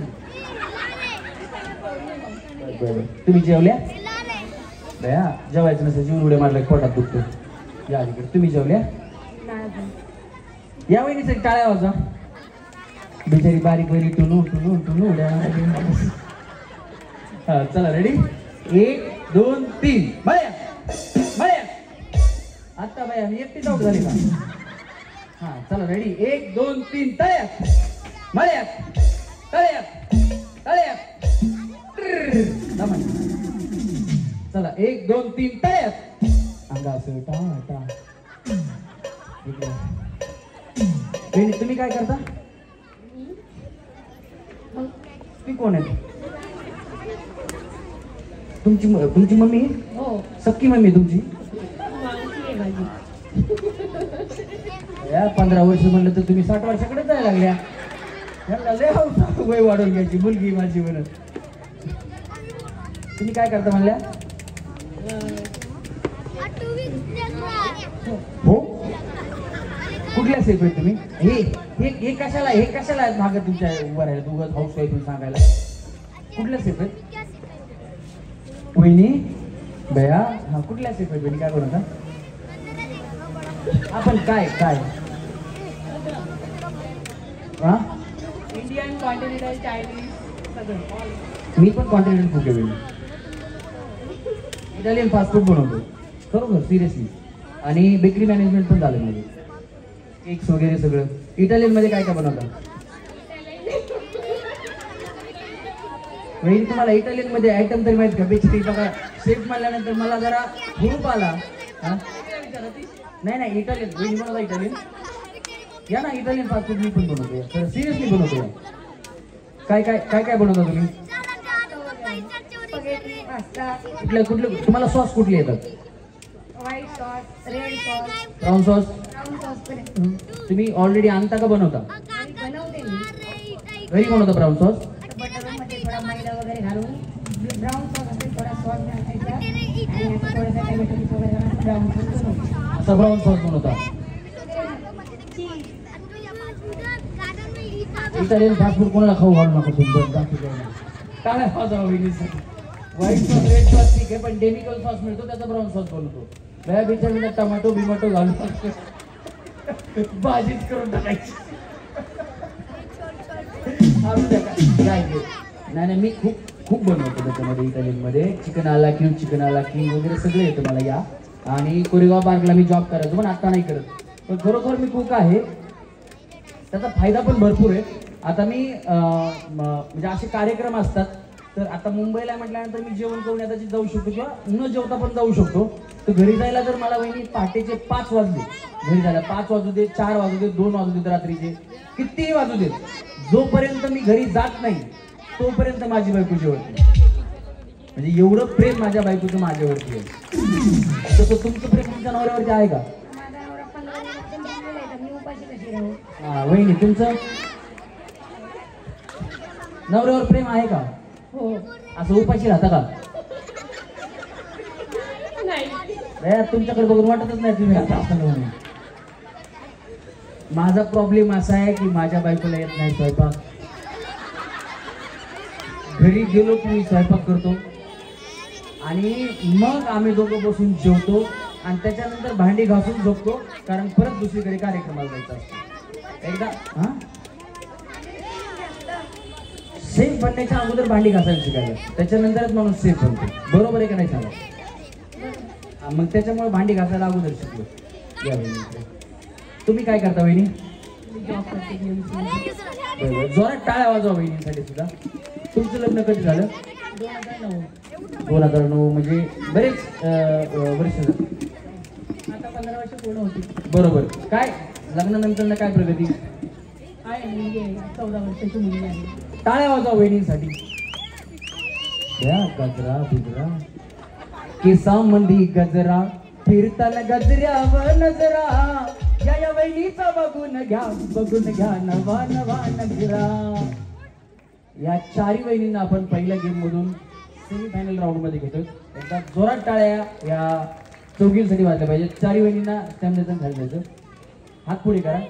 तुम्ही जेवल्या बया जेवायचं नसेल जीवन उड्या मारल्या पोटात दुखतो या अलीकडे तुम्ही जेवल्या या वहिनीसाठी टाळ्या वाजा बिचारी बारीक वहिनी टुनू उड्या हा चला रेडी 1 2 3 बया बया आता बया मी एकटीच आउट झाली का हा चला रेडी 1 2 3 तळ्यात मळ्यात तळ्यात तळ्यात चला 1 2 3 तळ्यात अंगा असं टा इकडे तुम्ही काय करता तुम्ही कोण आहे तुमची मम्मी हो सक्की मम्मी तुमची या 15 वर्ष म्हणलं तर तुम्ही 60 वर्षाकडे जायला लागल्या यांना लय वय वाढवून घ्यायची मुलगी माझी म्हणत तुम्ही काय करता म्हणल्या हो कुठल्या सेफ आहे तुम्ही हे कशाला माग तुमच्या उभं राहिलं तू हाऊस वाईफ सांगायला कुठल्या सेफ आहेत वहिनी बया हा कुठल्या सेफ आहेत वहिनी काय बनवता आपण काय काय हा इंडियन कॉन्टिनेंटल चायनीज सगळं मी पण कॉन्टिनेंटल फूड आहे इटालियन फास्ट फूड बनवतो खरोखर सिरियसली आणि बेकरी मॅनेजमेंट पण झालं माझे केक्स वगैरे सगळं इटालियन मध्ये काय काय बनवतात वहिनी तुम्हाला इटालियन मध्ये आयटम तरी माहित का बेकरी बघा शेफ म्हणल्यानंतर मला जरा हुरूप आला नाही इटालियन वहिनी बनवता इटालियन या ना इटालियन फास्ट फूड मी पण बनवतो तर सिरियसली बनवतो काय काय काय काय बनवता तुम्ही कुठले तुम्हाला सॉस कुठले येतात white sauce red sauce brown sauce brown sauce तुम्ही ऑलरेडी आणता का बनवता बनवते मी घरी बनवता ब्राऊन सॉस बटर मध्ये थोडा मैदा वगैरे घालून ब्राऊन सॉस असेल थोडा सॉस घालायचा आणि थोडासा टोमॅटो वगैरे ब्राऊन सॉस बनवतो असा ब्राऊन सॉस बनवता इटालियन फास्ट फूड कोणाला खाऊ घालू नका तुम्ही काय व्हाईट सॉस रेड सॉस ठीक आहे पण डेमिकल सॉस मिळतो त्याचा ब्राऊन सॉस बनवतो बया बिचारीला टमाटो बिमाटो घालून भाजीच करून टाकायची नाही मी खूप बनवतो त्याच्यामध्ये इटालियनमध्ये चिकन आला किंग वगैरे सगळं येतं मला या आणि कोरेगाव पार्कला मी जॉब करायचो पण आता नाही करत पण खरोखर मी कुक आहे त्याचा फायदा पण भरपूर आहे आता मी म्हणजे असे कार्यक्रम असतात तर आता मुंबईला म्हटल्यानंतर मी जेवण करून आता जाऊ शकतो किंवा न जेवता पण जाऊ शकतो तर घरी जायला जर मला वहिनी पहाटेचे 5 वाजले घरी जायला 5 वाजू दे 4 वाजू दे 2 वाजू देत रात्रीचे कितीही वाजू देत जोपर्यंत मी घरी जात नाही तोपर्यंत माझी बायको जेवते म्हणजे एवढं प्रेम माझ्या बायकोचं माझ्यावरती आहे तसं तुमचं प्रेम तुमच्या नवऱ्यावरती आहे का हा वहिनी तुमचं नवऱ्यावर प्रेम आहे का हो असं उपाशी राहता का तुमच्याकडे बघून वाटतच नाही तुम्ही आता असं म्हणून माझा प्रॉब्लेम असा आहे की माझ्या बायकोला येत नाही स्वयंपाक घरी गेलो की मी स्वयंपाक करतो आणि मग आम्ही दोघं बसून जेवतो आणि त्याच्यानंतर भांडी घासून झोपतो कारण परत दुसरीकडे कार्यक्रमाला जायचा असतो एकदा हा सेफ बनण्याच्या अगोदर भांडी घासायला शिकायचं, त्याच्यानंतरच माणूस सेफ बनतो. बरोबर आहे का नाही सांगा? मग त्याच्यामुळे भांडी घासायला अगोदर शिकलो. या वहिनी, तुम्ही काय करता वहिनी? जोरात टाळ्या वाजवा वहिनीसाठी सुद्धा. तुमचं लग्न कधी झालं? 2009. म्हणजे बरेच वर्ष झाले. आता 15 वर्ष पूर्ण होती. बरोबर. काय लग्नानंतर काय प्रगती? आहे मुलगी आहे, 14 वर्षाची मुलगी आहे. टाळ्या वाजवा वहिनीसाठी. गजरा बिजरा केसामंदी गजरा फिरताना गजऱ्यावर नजरा, या वहिनीचा बघून घ्या नवा नवा नजरा. या चारही वहिनींना आपण पहिल्या गेम मधून सेमीफायनल राऊंड मध्ये घेतो. एकदा जोरात टाळ्या या चौघींसाठी वाजल्या पाहिजे. चारही वहिनींना स्टॅमिना खाली द्यायचं. हात पुढे करा.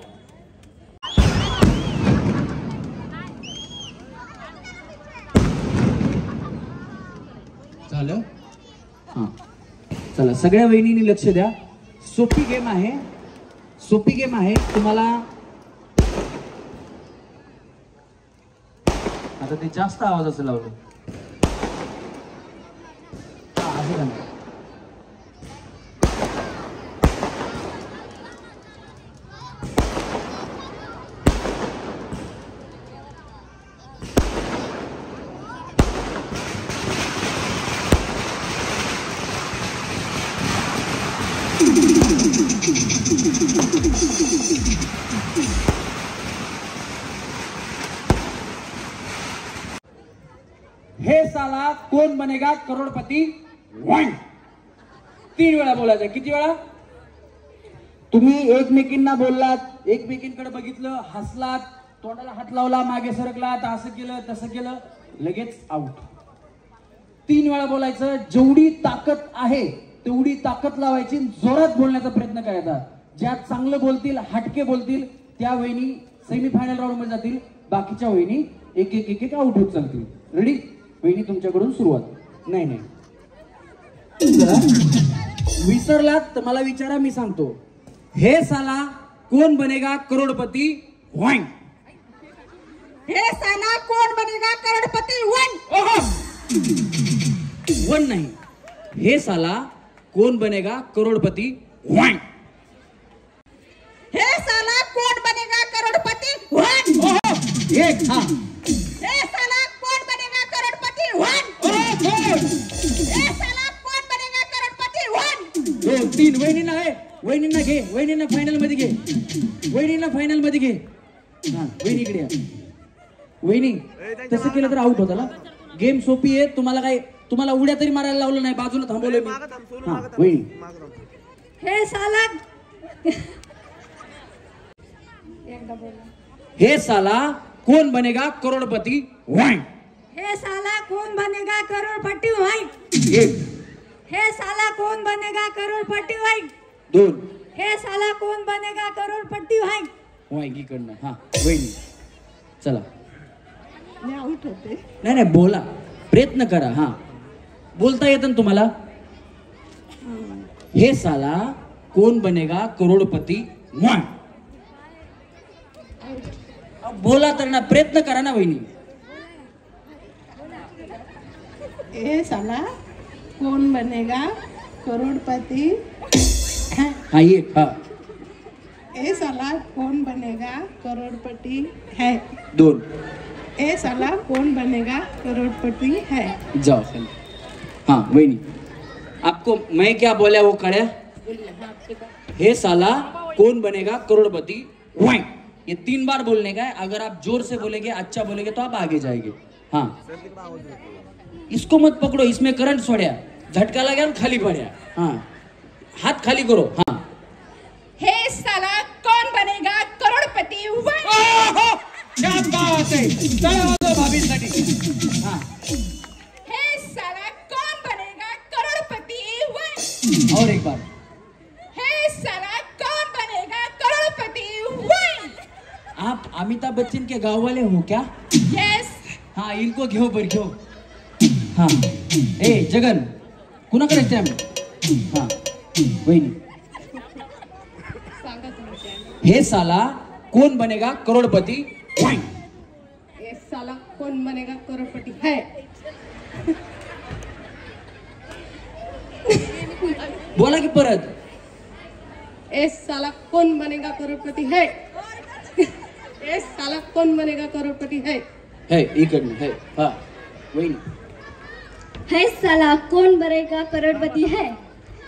झालं? हा, चला सगळ्या वहिनींनी लक्ष द्या. सोपी गेम आहे, सोपी गेम आहे. तुम्हाला आता ते जास्त आवाजाचं लावलं असं का? हे साला कोण बनेगा करोडपती. 3 वेळा बोलायचं. किती वेळा? तुम्ही एकमेकींना बोललात, एकमेकींकडे बघितलं, हसलात, तोंडाला हात लावला, मागे सरकलात, असं केलं तसं केलं, लगेच आउट. 3 वेळा बोलायचं. जेवढी ताकद आहे तेवढी ताकद लावायची, जोरात बोलण्याचा प्रयत्न करायचा. ज्या चांगलं बोलतील, हटके बोलतील, त्या वहिनी सेमीफायनल राऊंड मध्ये जातील. बाकीच्या वहिनी एक एक एक आउट होत चालतील. रेडी? वहिनी तुमच्याकडून सुरुवात. नाही विसरलात तर मला विचारा, मी सांगतो. हे साला कोण बनेगा करोडपती. हे साला कोण बनेगा करोडपती. 1 नाही. हे साला कोण बनेगा करोडपती. हे साला कोण बनेगा करोडपती. 1. हा. हे साला कोण बनेगा करोडपती. 1. हे साला कोण बनेगा करोडपती. 2, 3. वहिनींना आहे, वहिनींना घे, वहिनींना फायनल मध्ये घे, वहिनींना फायनल मध्ये घे. हा, वहिनीकडे या. वहिनी तसं केलं तर आउट होता ना. गेम सोपी आहे. तुम्हाला उड्या तरी मारायला लावलं नाही, बाजूला थांबवलंय मी. हा वहिनी. हे साला हे साला कोण बनेगा करोडपती. हे साला कौन बनेगा करोड़पति. 1. हे साला कौन बनेगा करोड़पति. 2. हे साला कौन बनेगा करोड़पति. वाईकडनं. हा वहिनी चला. आउट होते. नाही बोला, प्रयत्न करा. हा बोलता येतं ना तुम्हाला. हे साला कोण बनेगा करोडपती. बोला तर ना, प्रयत्न करा ना वहिनी. हे साला कौन बनेगा करोड़पति. हा ये. हा. ए साला कौन बनेगा करोड़पति है. 2. ए साला कौन बनेगा करोड़पति है. जाओ. हाँ वहिनी, आपको मैं क्या बोला वो कड़ा. हे साला कौन बनेगा करोड़पति. ये 3 बार बोलने का है. अगर आप जोर से बोलेंगे, अच्छा बोलेंगे तो आप आगे जाएंगे. हाँ, इसको मत पकड़ो, इसमें करंट छोड़ा, झटका लगा खाली पड़ा. हाँ, हाथ खाली करो. हाँ. हे साला कौन बनेगा करोड़पति. क्या बात है. भाभीसाठी. हाँ. हे साला कौन बनेगा करोड़पति. और एक बार. हे साला कौन बनेगा करोड़पति. आप अमिताभ बच्चन के गाँव वाले हो क्या. यस. हाँ, इनको घेऊ बर घेऊ. हाँ. ए जगन कुणाकडे टाइम. हाँ वहिनी. हे साला कौन बनेगा करोड़पति. हे साला कौन बनेगा बनेगा करोड़पति है? बोला की परत. ए साला कौन बनेगा करोड़पति है? ए साला कौन बनेगा करोड़पति है? है इकडनं है. हा वहिनी. है साला कौन बनेगा करोड़पति है?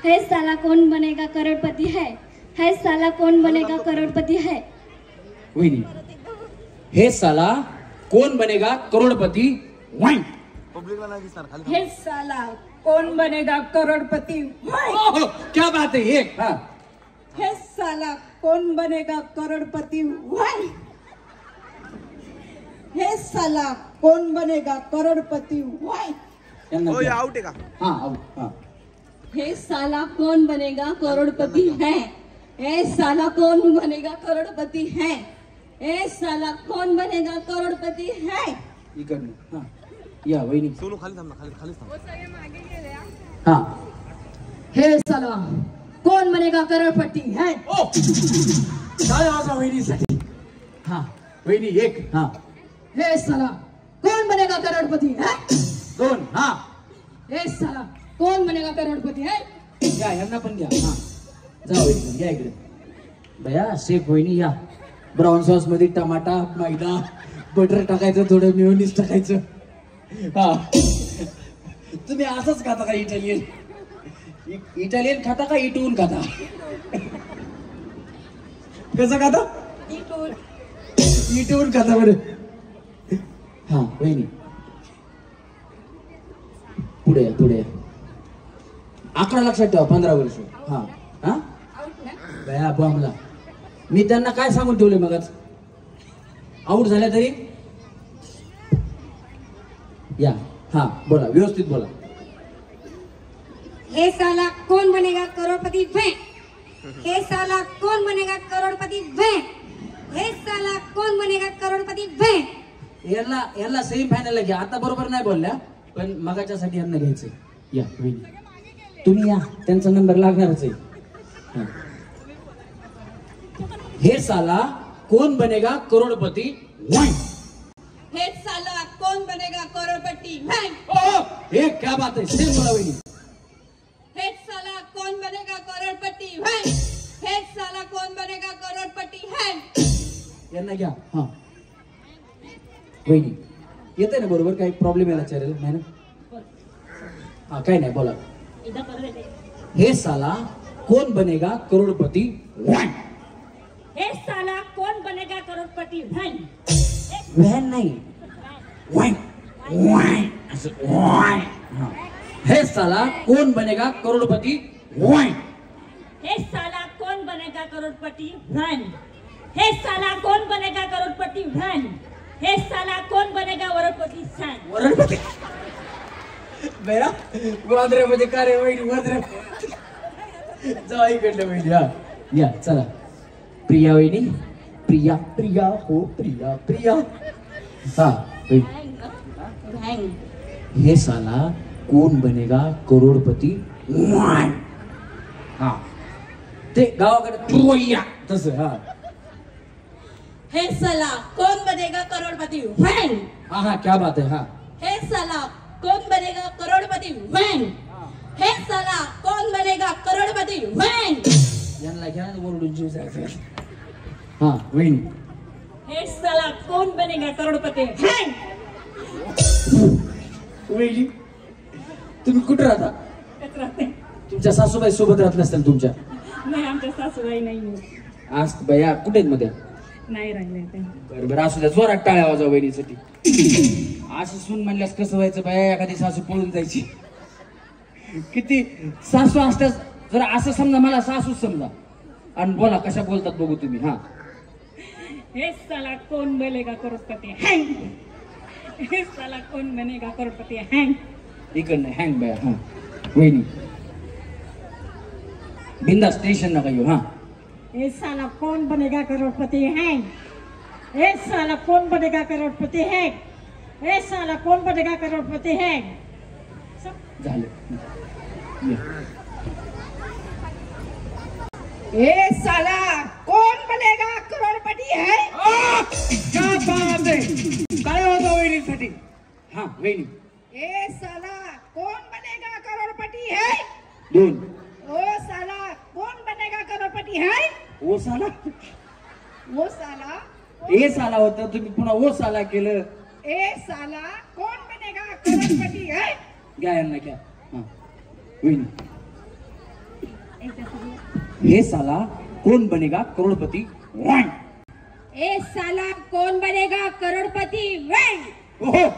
है साला कौन बनेगा करोड़पति है? है साला कौन बनेगा करोड़पति है? वहिनी. हे साला कोण बनेगा करोडपती. वाईन. हे साला कौन बनेगा करोड़पति? ओहो, क्या बात है ये. हा. हे साला कौन बनेगा करोड़पति? हे साला कौन बनेगा करोड़पति? आउट आहे का. हा आउट. हा. हे साला कौन बनेगा करोड़पति है? ए साला कौन बनेगा करोड़पति है? ए साला कौन बनेगा करोड़पति है? इकडनं. हा या वहिनी. सोनू खाली थांब ना, खाली थांब. हा. हे साला कौन बनेगा करोड़पति है? ओ काय आवाज वहिनीसाठी. हा वहिनी एक. हा. हे साला कौन बनेगा करोड़पति है? दोन. हा. हे साला कौन बनेगा करोड़पति है? या यांना पण घ्या. हा जा वहिनी या इकडे. बया शेफ वहिनी या. ब्राऊन सॉस मध्ये टमाटा मैदा बटर टाकायचं, थोडं मेयोनीज टाकायचं. हा तुम्ही असंच खाता का इटालियन? इटालियन खाता का इटून खाता? कसं खाता? इटून खाता बरं. हा वहिनी पुढे या, पुढे या. 11 लक्षात ठेवा. 15 वर्ष. हा हा बया बॉम्बला. मी त्यांना काय सांगून ठेवले मगच? आउट झाल्या तरी या. हा बोला, व्यवस्थित बोला. हे साला कौन बनेगा करोड़पति? हे साला कौन बनेगा करोड़पति? हे साला कौन बनेगा करोड़पति? यांना सेमी फायनल घ्या. आता बरोबर नाही बोलल्या, पण मगाच्यासाठी यांना घ्यायचं. या वहिनी तुम्ही या, त्यांचा नंबर लागणारच आहे. हा. हे साला कौन बनेगा करोड़पति? हे साला कौन बनेगा करोड़पति? हे क्या बात है. सेम बोला वहिनी. हे साला कौन बनेगा करोड़पति? हे साला कौन बनेगा करोड़पति है? यांना घ्या. हा वहिनी येते ना बरोबर. काही प्रॉब्लेम यायला चालेल नाही ना? हा काही नाही बोला. हे साला कौन बनेगा करोड़पति? हे साला कौन बनेगा करोड़पति? व्हॅन नाही. वाईन वाईन असं वाईन. हा. हे साला कौन बनेगा करोड़पति? वाईन. हे साला कौन बनेगा करोड़पति? हे साला कौन बनेगा करोड़पति? हे साला कौन बनेगा करोड़पति? वरणपती. बया वादऱ्यामध्ये का रे वहिनी? वादऱ्या जा इकडलं वहिनी. हा या चला. प्रिया वहिनी. प्रिया प्रिया हो प्रिया प्रिया. हा हे साला कौन बनेगा करोड़पति? हा ते गावाकडे प्रोया तसं. हा. हे साला कौन बनेगा करोड़पति? हा हा क्या बात है. हा. हे साला कौन बनेगा करोड़पति? हे साला कौन बनेगा करोड़पति? यांना घ्या ओरडून जीव जायचं. हा वहिनी. हे साला कौन बनेगा करोड़पति? वहिनी तुम्ही कुठे राहता? राहते. तुमच्या सासूबाई सोबत राहत नसतील तुमच्या? नाही, आमच्या सासूबाई नाही. आज बया कुठे मध्ये नाही राहिले ते. बरं बरं असू द्या. जोरात टाळ्या वाजवा वहिनीसाठी. असं सून म्हणल्यास कसं व्हायचं बाया? एखादी सासू पळून जायची. किती सासू असतात. जर असं समजा मला सासूच समजा आणि बोला कशा बोलतात बघू तुम्ही. हा. हे साला कौन बनेगा करोड़पति? हे साला कौन बनेगा करोड़पति? इकडनं हँग बया. हा वहिनी बिंदास टेन्शन नका घेऊ. हा. ये साला कौन बनेगा करोड़पति है? ये साला कौन बनेगा करोड़पति है? ये साला कौन बनेगा करोड़पति है? झालं. ये साला कौन बनेगा करोड़पति है? क्या बात आहे. काय होतं वहिनीसाठी? हा वहिनी. ए साला कौन बनेगा करोड़पति है? 2. ओ साला कौन बनेगा करोड़पति है? ओ साला. वो साला ए साला होतं तुम्ही पुन्हा ओ साला केलं. ए साला कौन बनेगा करोड़पति है? घ्या यांना घ्या. हा वहिनी. हे साला कौन बनेगा करोड़पति? ए साला कौन बनेगा करोड़पति? ओहो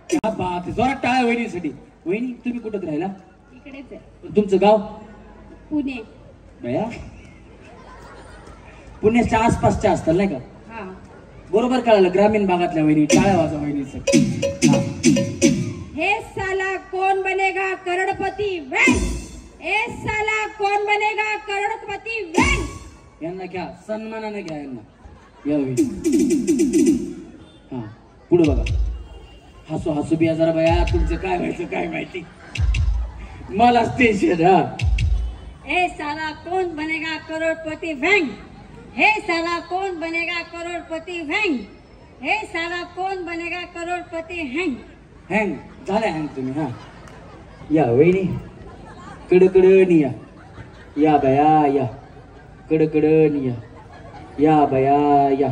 क्या बात आहे. जोरात टाळ्या वहिनीसाठी. वहिनी तुम्ही कुठं राहिला? इकडेच आहे. तुमचं गाव? पुणे. बया पुण्याच्या आसपासच्या असतात नाही का? हा बरोबर कळालं. ग्रामीण भागातल्या वहिनी टाळ्या वाजवा वहिनीसाठी. हे साला कौन बनेगा करोड़पति? ए साला कौन बनेगा करोड़पति? यांना घ्या सन्मानाने घ्या यांना. या वहिनी. हा पुढे बघा. हसू हसू बिया जरा बया. तुमचं काय व्हायचं काय माहिती. मला टेन्शन. हा ए साला कौन बनेगा करोड़पति? हे साला कौन बनेगा करोड़पति? हे साला कौन बनेगा करोड़पति? हँग झाल्या हँग तुम्ही. हा या वहिनी. कडकडणी या. या बया या. कडकडणी या. या बया या.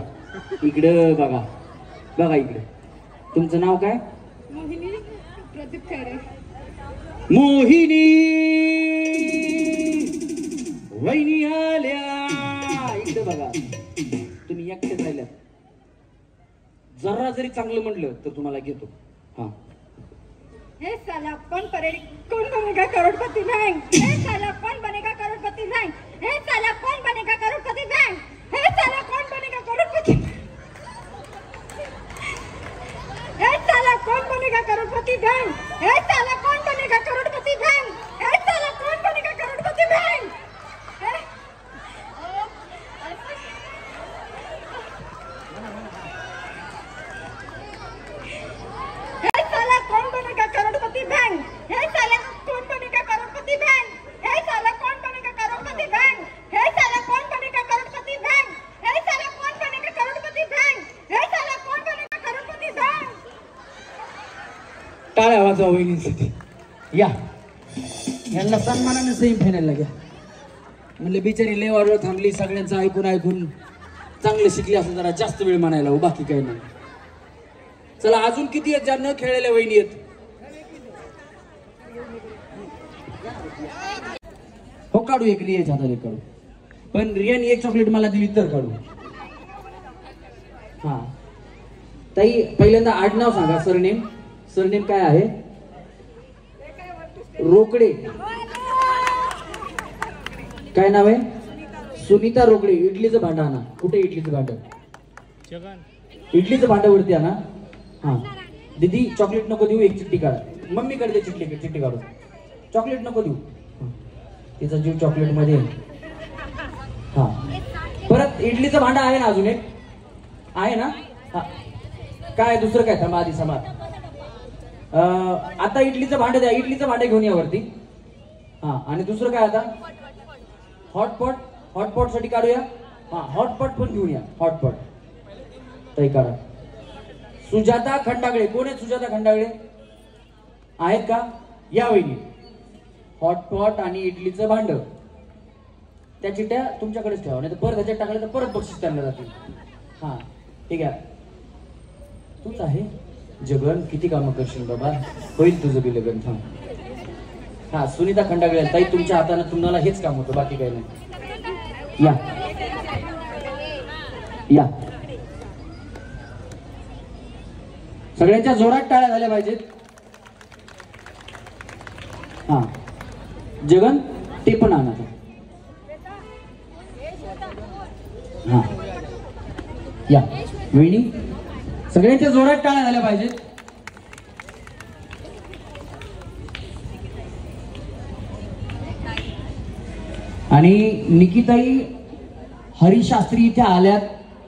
इकडं बघा. बघा इकडे. तुमचं नाव काय? मोहिनी प्रदीप खैरे. मोहिनी वहिनी आल्या. इकडे बघा. तुम्ही एकटेच राहिल्या. जरा जरी चांगलं म्हटलं तर तुम्हाला घेतो. हा हे साला कौन बनेगा करोड़पति? हे साला कौन बनेगा करोड़पति? हे साला कौन बनेगा करोड़पति? हे साला कौन बनेगा करोड़पति? हे साला कौन बनेगा करोड़पति? हे साला कौन बनेगा करोड़पति? हे साला कौन बनेगा करोड़पति? हे साला कौन बनेगा करोड़पति? हे साला कौन बनेगा करोड़पति? हे साला कौन बनेगा करोड़पति? हे साला कौन बनेगा करोड़पति? हे साला कौन बनेगा करोड़पति? हे साला कौन बनेगा करोड़पति? टाळ्या वाजवा वहिनीसाठी. या यांना सन्मानाने सही फेनायला घ्या. म्हणले बिचारी लय वारं थांबली. सगळ्यांचं ऐकून ऐकून चांगलं शिकली असं जरा जास्त वेळ म्हणायला. बाकी काही नाही. चला अजून किती आहेत ज्या न खेळलेल्या वहिनी आहेत? हो काढू एक रियाच्या हाताने काढू. पण रियाने एक चॉकलेट मला दिली तर काढू. हा ताई पहिल्यांदा आडनाव सांगा. सरनेम. सरनेम काय आहे? रोकडे. काय नाव आहे? सुनीता रोकडे. इडलीचं भांडं आणा. कुठे इडलीचं भांडं? इडलीचं भांडं वरती आणा. हा दीदी चॉकलेट नको देऊ. एक चिठ्ठी काढा. मम्मी कडे चिठ्ठी काढू. चॉकलेट नको देऊ. तिचा जीव चॉकलेट मध्ये. हा परत इडलीचं भांडं आहे ना? अजून एक आहे ना? हा काय दुसरं काय? थांबा आधी समाज. आता इडलीचं भांडं द्या. इडलीचं भांडं घेऊन या वरती. हा आणि दुसरं काय आता? हॉटपॉट. हॉटपॉट साठी काढूया. हा हॉटपॉट पण घेऊन या. हॉटपॉट ताई काढा. सुजाता खंडागळे. कोण आहे सुजाता खंडागळे? आहेत का? या वहिनी. हॉटपॉट आणि इडलीचं भांड. त्या चिठ्ठ्या तुमच्याकडेच ठेवा. नाही तर परत ह्याच्यात टाकल्या तर परत बक्षीस त्यांना जातील. हा ठीक आहे. तूच आहे जगन. किती कामं करशील बाबा. होईल तुझं बी लगन. हा सुनीता खंडागळे ताई तुमच्या हाताने तुम्हाला हेच काम होतं. बाकी काही नाही. या या. सगळ्यांच्या जोरात टाळ्या झाल्या पाहिजेत. हा जगन ते पण आणा. हा या वहिनी. सगळ्यांच्या जोरात टाळ्या झाल्या पाहिजेत. आणि निकिताई हरिशास्त्री इथे आल्यात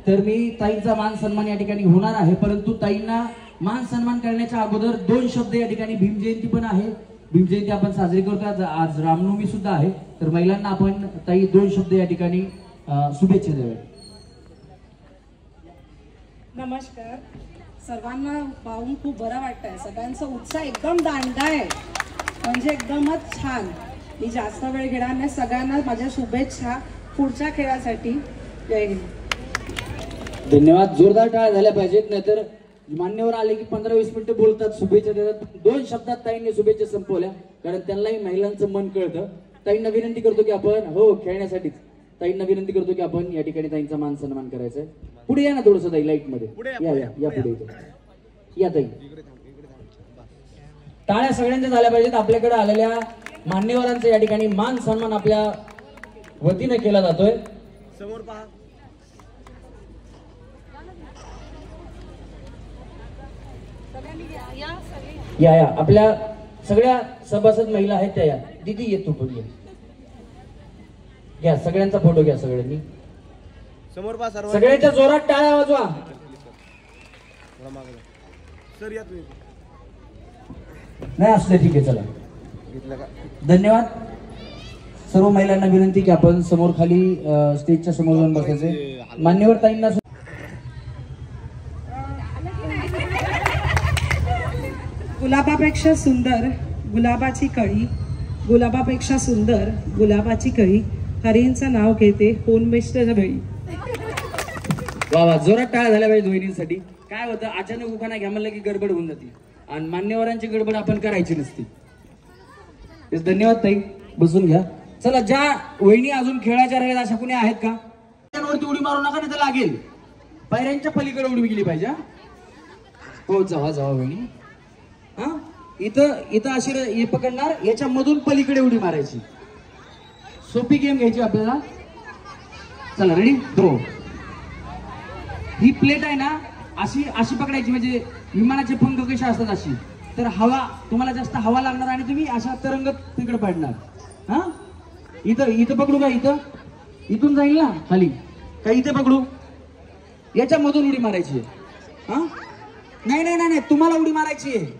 तर मी ताईंचा मान सन्मान या ठिकाणी होणार आहे. परंतु ताईंना मान सन्मान करण्याच्या अगोदर 2 शब्द या ठिकाणी. भीमजयंती पण आहे. भीमजयंती आपण साजरी करतो. आज रामनवमी सुद्धा आहे. तर महिलांना आपण ताई 2 शब्द या ठिकाणी शुभेच्छा द्याव्या. नमस्कार. सर्वांना पाहून खूप बरं वाटतंय. सगळ्यांचा उत्साह एकदम दांडगा आहे, म्हणजे एकदमच छान. मी जास्त वेळ घेणार नाही. सगळ्यांना माझ्या शुभेच्छा पुढच्या खेळासाठी. जय हिंद. धन्यवाद. जोरदार टाळ्या झाल्या पाहिजेत, नाहीतर मान्यवर आले की 15-20 मिनिटं बोलतात, शुभेच्छा देतात. 2 शब्दात ताईंनी शुभेच्छा संपवल्या, कारण त्यांनाही महिलांचं मन कळतं. ताईंना विनंती करतो की आपण हो खेळण्यासाठीच ताईंना विनंती करतो की आपण या ठिकाणी ताईंचा मान सन्मान करायचा आहे. पुढे या ना थोडंसं ताई, लाईट मध्ये या या या पुढे या ताई. टाळ्या सगळ्यांच्या झाल्या पाहिजेत. आपल्याकडे आलेल्या मान्यवरांचा या ठिकाणी मान सन्मान आपल्या वतीने केला जातोय. समोर पहा. या या आपल्या सगळ्या सभासद महिला आहेत त्या या. दीदी ये तू पण घ्या, सगळ्यांचा फोटो घ्या सगळ्यांनी. समोर पहा सर्व. सगळ्यांच्या जोरात टाळ्या वाजवा. सर या तुम्ही. नाही असले ठीक आहे, चला. धन्यवाद. सर्व महिलांना विनंती की आपण समोर खाली स्टेजच्या समोर जाऊन बसायचे. मान्यवर ताईंना गुलाबापेक्षा सुंदर गुलाबाची कळी, गुलाबापेक्षा सुंदर गुलाबाची कळी, हरींचं नाव घेते होनमिस्टर वेळी. वा वा, जोरात टाळ्या झाल्या पाहिजे वहिनींसाठी. काय होतं, अचानक उखाणा घ्या म्हणलं की गडबड होऊन जाते, आणि मान्यवरांची गडबड आपण करायची नसते. धन्यवाद ताई, बसून घ्या. चला, ज्या वहिनी अजून खेळाच्या राहील अशा कुणी आहेत का? वरती उडी मारू नका, नाही तर लागेल. पायऱ्यांच्या पलीकडे उडी गेली पाहिजे. हो, जावा जावा वहिनी. हा, इथं अशी हे पकडणार, याच्या मधून पलीकडे उडी मारायची. सोपी गेम घ्यायची आपल्याला. चला, रेडी? हो. ही प्लेट आहे ना, अशी पकडायची, म्हणजे विमानाचे पंख कसे असतात अशी. तर हवा, तुम्हाला जास्त हवा लागणार आणि तुम्ही अशा तरंगत तिकडे पडणार. हा, इथं पकडू का? इथून जाईल ना खाली का? इथे पकडू? याच्या मधून उडी मारायची. हा, नाही नाही नाही, तुम्हाला उडी मारायची आहे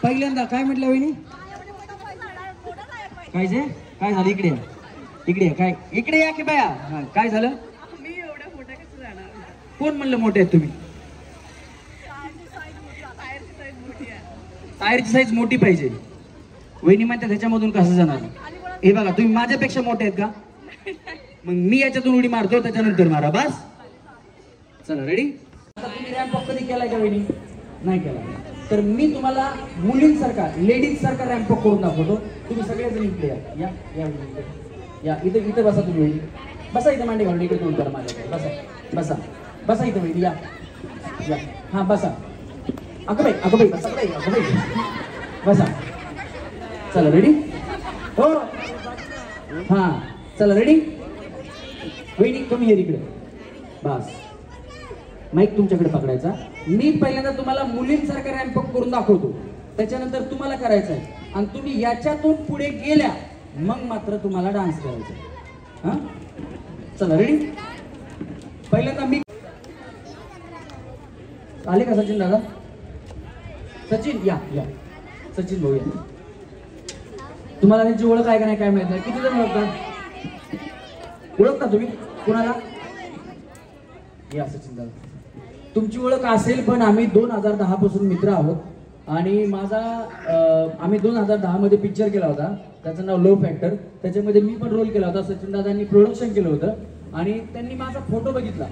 पहिल्यांदा. काय म्हटलं वहिनी? काय जे काय झालं? इकडे इकडे काय? इकडे या की बाया. काय झालं? मी एवढ्या मोठ्या कसं जाणार? कोण म्हणलं मोठे आहेत तुम्ही? टायरची साईज मोठी पाहिजे. वहिनी म्हणतात त्याच्यामधून कसं जाणार? हे बघा, तुम्ही माझ्यापेक्षा मोठे आहेत का? मग मी याच्यातून उडी मारतो, त्याच्यानंतर मारा. बस. चला, रेडी? आता तुम्ही रॅम्प वॉक कधी केलाय का वहिनी? नाही केला. तर मी तुम्हाला मुलींसारखा, लेडीज सारखा रॅम्प वॉक करून दाखवतो. तुम्ही सगळेजण इकडे या. या इथं बसा तुम्ही वहिनी. बसा इथं, मांडी घालून इकडे तोंड करा माझ्याकडे. बसा बसा इथं वहिनी. या. हा, बसा. अगोबाई बसा. चला, रेडी? हो. हा, चला, रेडी? वहिनी कमी आहे इकडे. बस. माईक तुमच्याकडे पकडायचा. मी पहिल्यांदा तुम्हाला मुलींसारखा रॅम्प वॉक करून दाखवतो, त्याच्यानंतर तुम्हाला करायचं आहे. आणि तुम्ही याच्यातून पुढे गेल्या मग मात्र तुम्हाला डान्स करायचा. हा, चला, रेडी? पहिल्यांदा मी आले का सचिन दादा? सचिन या. सचिन भाऊ या. तुम्हाला त्यांची ओळख आहे का नाही काय माहित नाही. किती जण ओळखता तुम्ही कुणाला? या सचिन दादा. तुमची ओळख असेल, पण आम्ही 2010 पासून मित्र आहोत. आणि आम्ही 2010 मध्ये पिक्चर केला होता, त्याचं नाव लव्ह फॅक्टर. त्याच्यामध्ये मी पण रोल केला होता. सचिन दादांनी प्रोडक्शन केलं होतं आणि त्यांनी माझा फोटो बघितला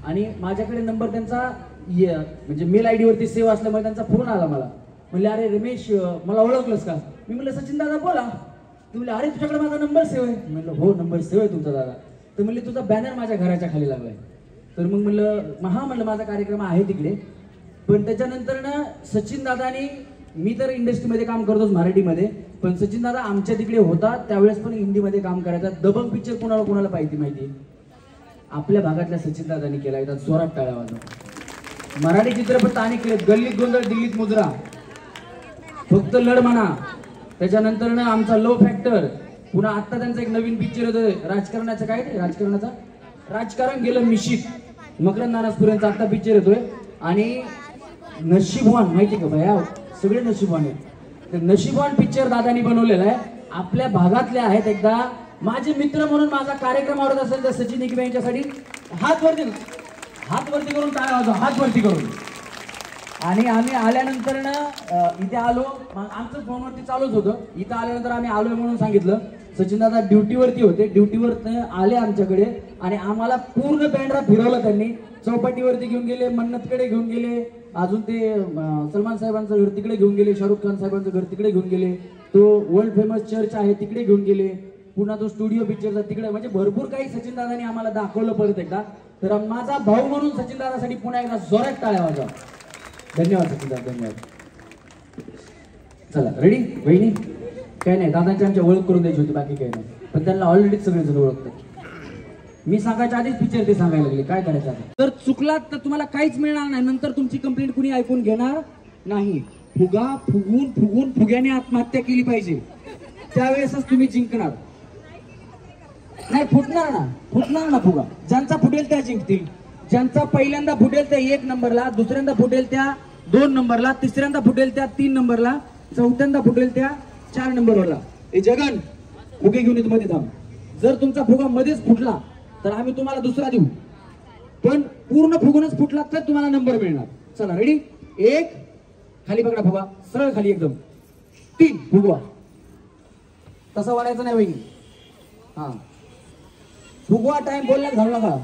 आणि माझ्याकडे नंबर त्यांचा म्हणजे मेल आयडी वरती सेव्ह असल्यामुळे त्यांचा फोन आला मला. म्हणले, अरे रमेश, मला ओळखलंस का? मी म्हणलं, सचिन दादा बोला. ते म्हणले, अरे तुझ्याकडे माझा नंबर सेव्ह आहे. म्हणलं, हो, नंबर सेव्ह आहे तुमचा दादा. तर म्हणले, तुझा बॅनर माझ्या घराच्या खाली लागलाय. तर मग म्हणलं माझा कार्यक्रम आहे तिकडे. पण त्याच्यानंतर ना सचिन दादानी, मी तर इंडस्ट्रीमध्ये काम करतोच मराठीमध्ये, पण सचिन दादा आमच्या तिकडे होता त्यावेळेस पण हिंदीमध्ये काम करायचा. दबंग पिक्चर कोणाला पाहिजे माहिती? आपल्या भागातल्या सचिन दादानी केला. एकदा जोरात टाळ्या वाजवा. मराठी चित्रपट अनेक केलेत. गल्लीत गोंधळ, दिल्लीत मुजरा, फक्त लढ म्हणा, त्याच्यानंतर ना आमचा लव्ह फॅक्टर, पुन्हा आता त्यांचा एक नवीन पिक्चर होतोय राजकारणाचं. काय ते राजकारण गेलं मिशीत, मकरंद नाराजपुरेंचा आता पिक्चर येतोय. आणि नशीबवान, माहिती का भैया? सगळे नशीबवान आहेत. तर नशीबवान पिक्चर दादानी बनवलेला आहे. आपल्या भागातले आहेत. एकदा माझे मित्र म्हणून माझा कार्यक्रम आवडत असेल तर सचिन इकबे यांच्यासाठी हात वरती करून टाळ्या वाजवा. हात वरती करून. आणि आम्ही आल्यानंतर ना इथे आलो, आमचं फोनवरती चालूच होतं. इथं आल्यानंतर आम्ही आलोय म्हणून सांगितलं. सचिन दादा ड्युटीवरती होते, ड्युटीवर आले आमच्याकडे आणि आम्हाला पूर्ण बँड्रा फिरवलं त्यांनी. चौपाटीवरती घेऊन गेले, मन्नतकडे घेऊन गेले, अजून ते सलमान साहेबांचं घर तिकडे घेऊन गेले, शाहरुख खान साहेबांचं घर तिकडे घेऊन गेले, तो वर्ल्ड फेमस चर्च आहे तिकडे घेऊन गेले, पुन्हा तो स्टुडिओ पिक्चरचा तिकडे, म्हणजे भरपूर काही सचिन दादांनी आम्हाला दाखवलं परत एकदा. तर माझा भाऊ म्हणून सचिन दादासाठी पुन्हा एकदा जोरात टाळ्या वाजवा. धन्यवाद सचिन दादा, धन्यवाद. चला रेडी वहिनी? काय नाही, दादांची आमच्या ओळख करून द्यायची होती, बाकी काही नाही, पण त्यांना ऑलरेडी सगळेजण ओळखतात. मी सांगायच्या आधीच पिक्चर ते सांगायला लागले, काय करायचं आता. तर चुकलात तर तुम्हाला काहीच मिळणार नाही, नंतर तुमची कंप्लेंट कुणी ऐकून घेणार नाही. फुगा फुगून फुगून फुग्याने आत्महत्या केली पाहिजे, त्यावेळेसच तुम्ही जिंकणार. नाही फुटणार ना फुगा. ज्यांचा फुटेल त्या जिंकतील. ज्यांचा पहिल्यांदा फुटेल त्या 1 नंबरला, दुसऱ्यांदा फुटेल त्या 2 नंबरला, तिसऱ्यांदा फुटेल त्या 3 नंबरला, चौथ्यांदा फुटेल त्या 4 नंबरला. हे जगन फुगे घेऊन येतो मध्ये थांब. जर तुमचा फुगा मध्येच फुटला तर आम्ही तुम्हाला दुसरा देऊ, पण पूर्ण फुगूनच फुटला तर तुम्हाला नंबर मिळणार. चला रेडी? 1 खाली पकडा फुगा, सरळ खाली एकदम. 3 फुगवा, तसा वाढायचा नाही वहिनी. हा फुगवा, टाइम बोलण्यात घालू नका.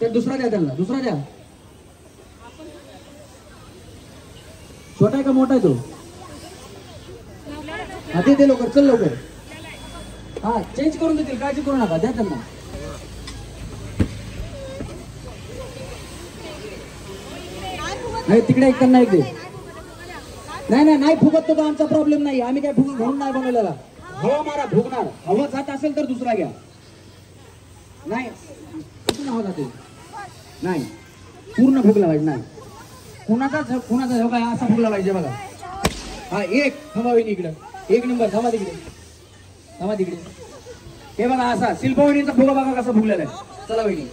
ते दुसरा द्या त्यांना, दुसरा द्या. छोटा आहे का मोठा आहे तो? हा ते लवकर, चल लवकर. हा चेंज करून देतील, काळजी करू नका, द्या त्यांना. नाही तिकडे एक त्यांना एक दे. नाही फुगत तो आमचा प्रॉब्लेम नाही, आम्ही काय फुगून घेऊन नाही बनवलेला. हवा मारा, फुगणार. हवा जात असेल तर दुसरा घ्या. नाही कुठून हवा जाते? नाही पूर्ण फुगला पाहिजे. नाही कुणाचा हो काय असा फुगला पाहिजे बघा. हा 1 थांबा वहिनी इकडं, 1 नंबर थांबा तिकडे. हे बघा असा शिल्पवहिनीचा फुगा बघा कसा फुगलेला आहे. चला वहिनी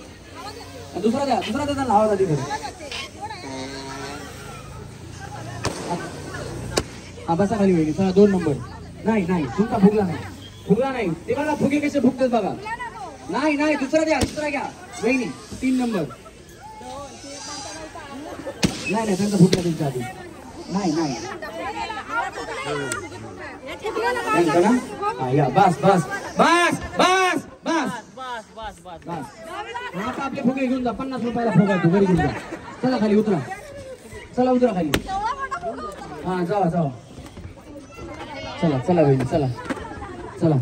दुसरा द्या त्यांना हवा जाते. हा बसा खाली वहिनी. चला 2 नंबर. नाही तुमचा फुगला नाही. ते बघा फुगे कसे फुगतात बघा. नाही दुसरा घ्या वहिनी. 3 नंबर. नाही त्यांचा फुटला तुमच्या आधी. नाही या बस. आता आपले फुगे घेऊन जा. 50 रुपयाला फुगा तू घरी घेऊन जा. चला खाली उतरा. उतरा खाली. हा जावा. चला वहिनी चला.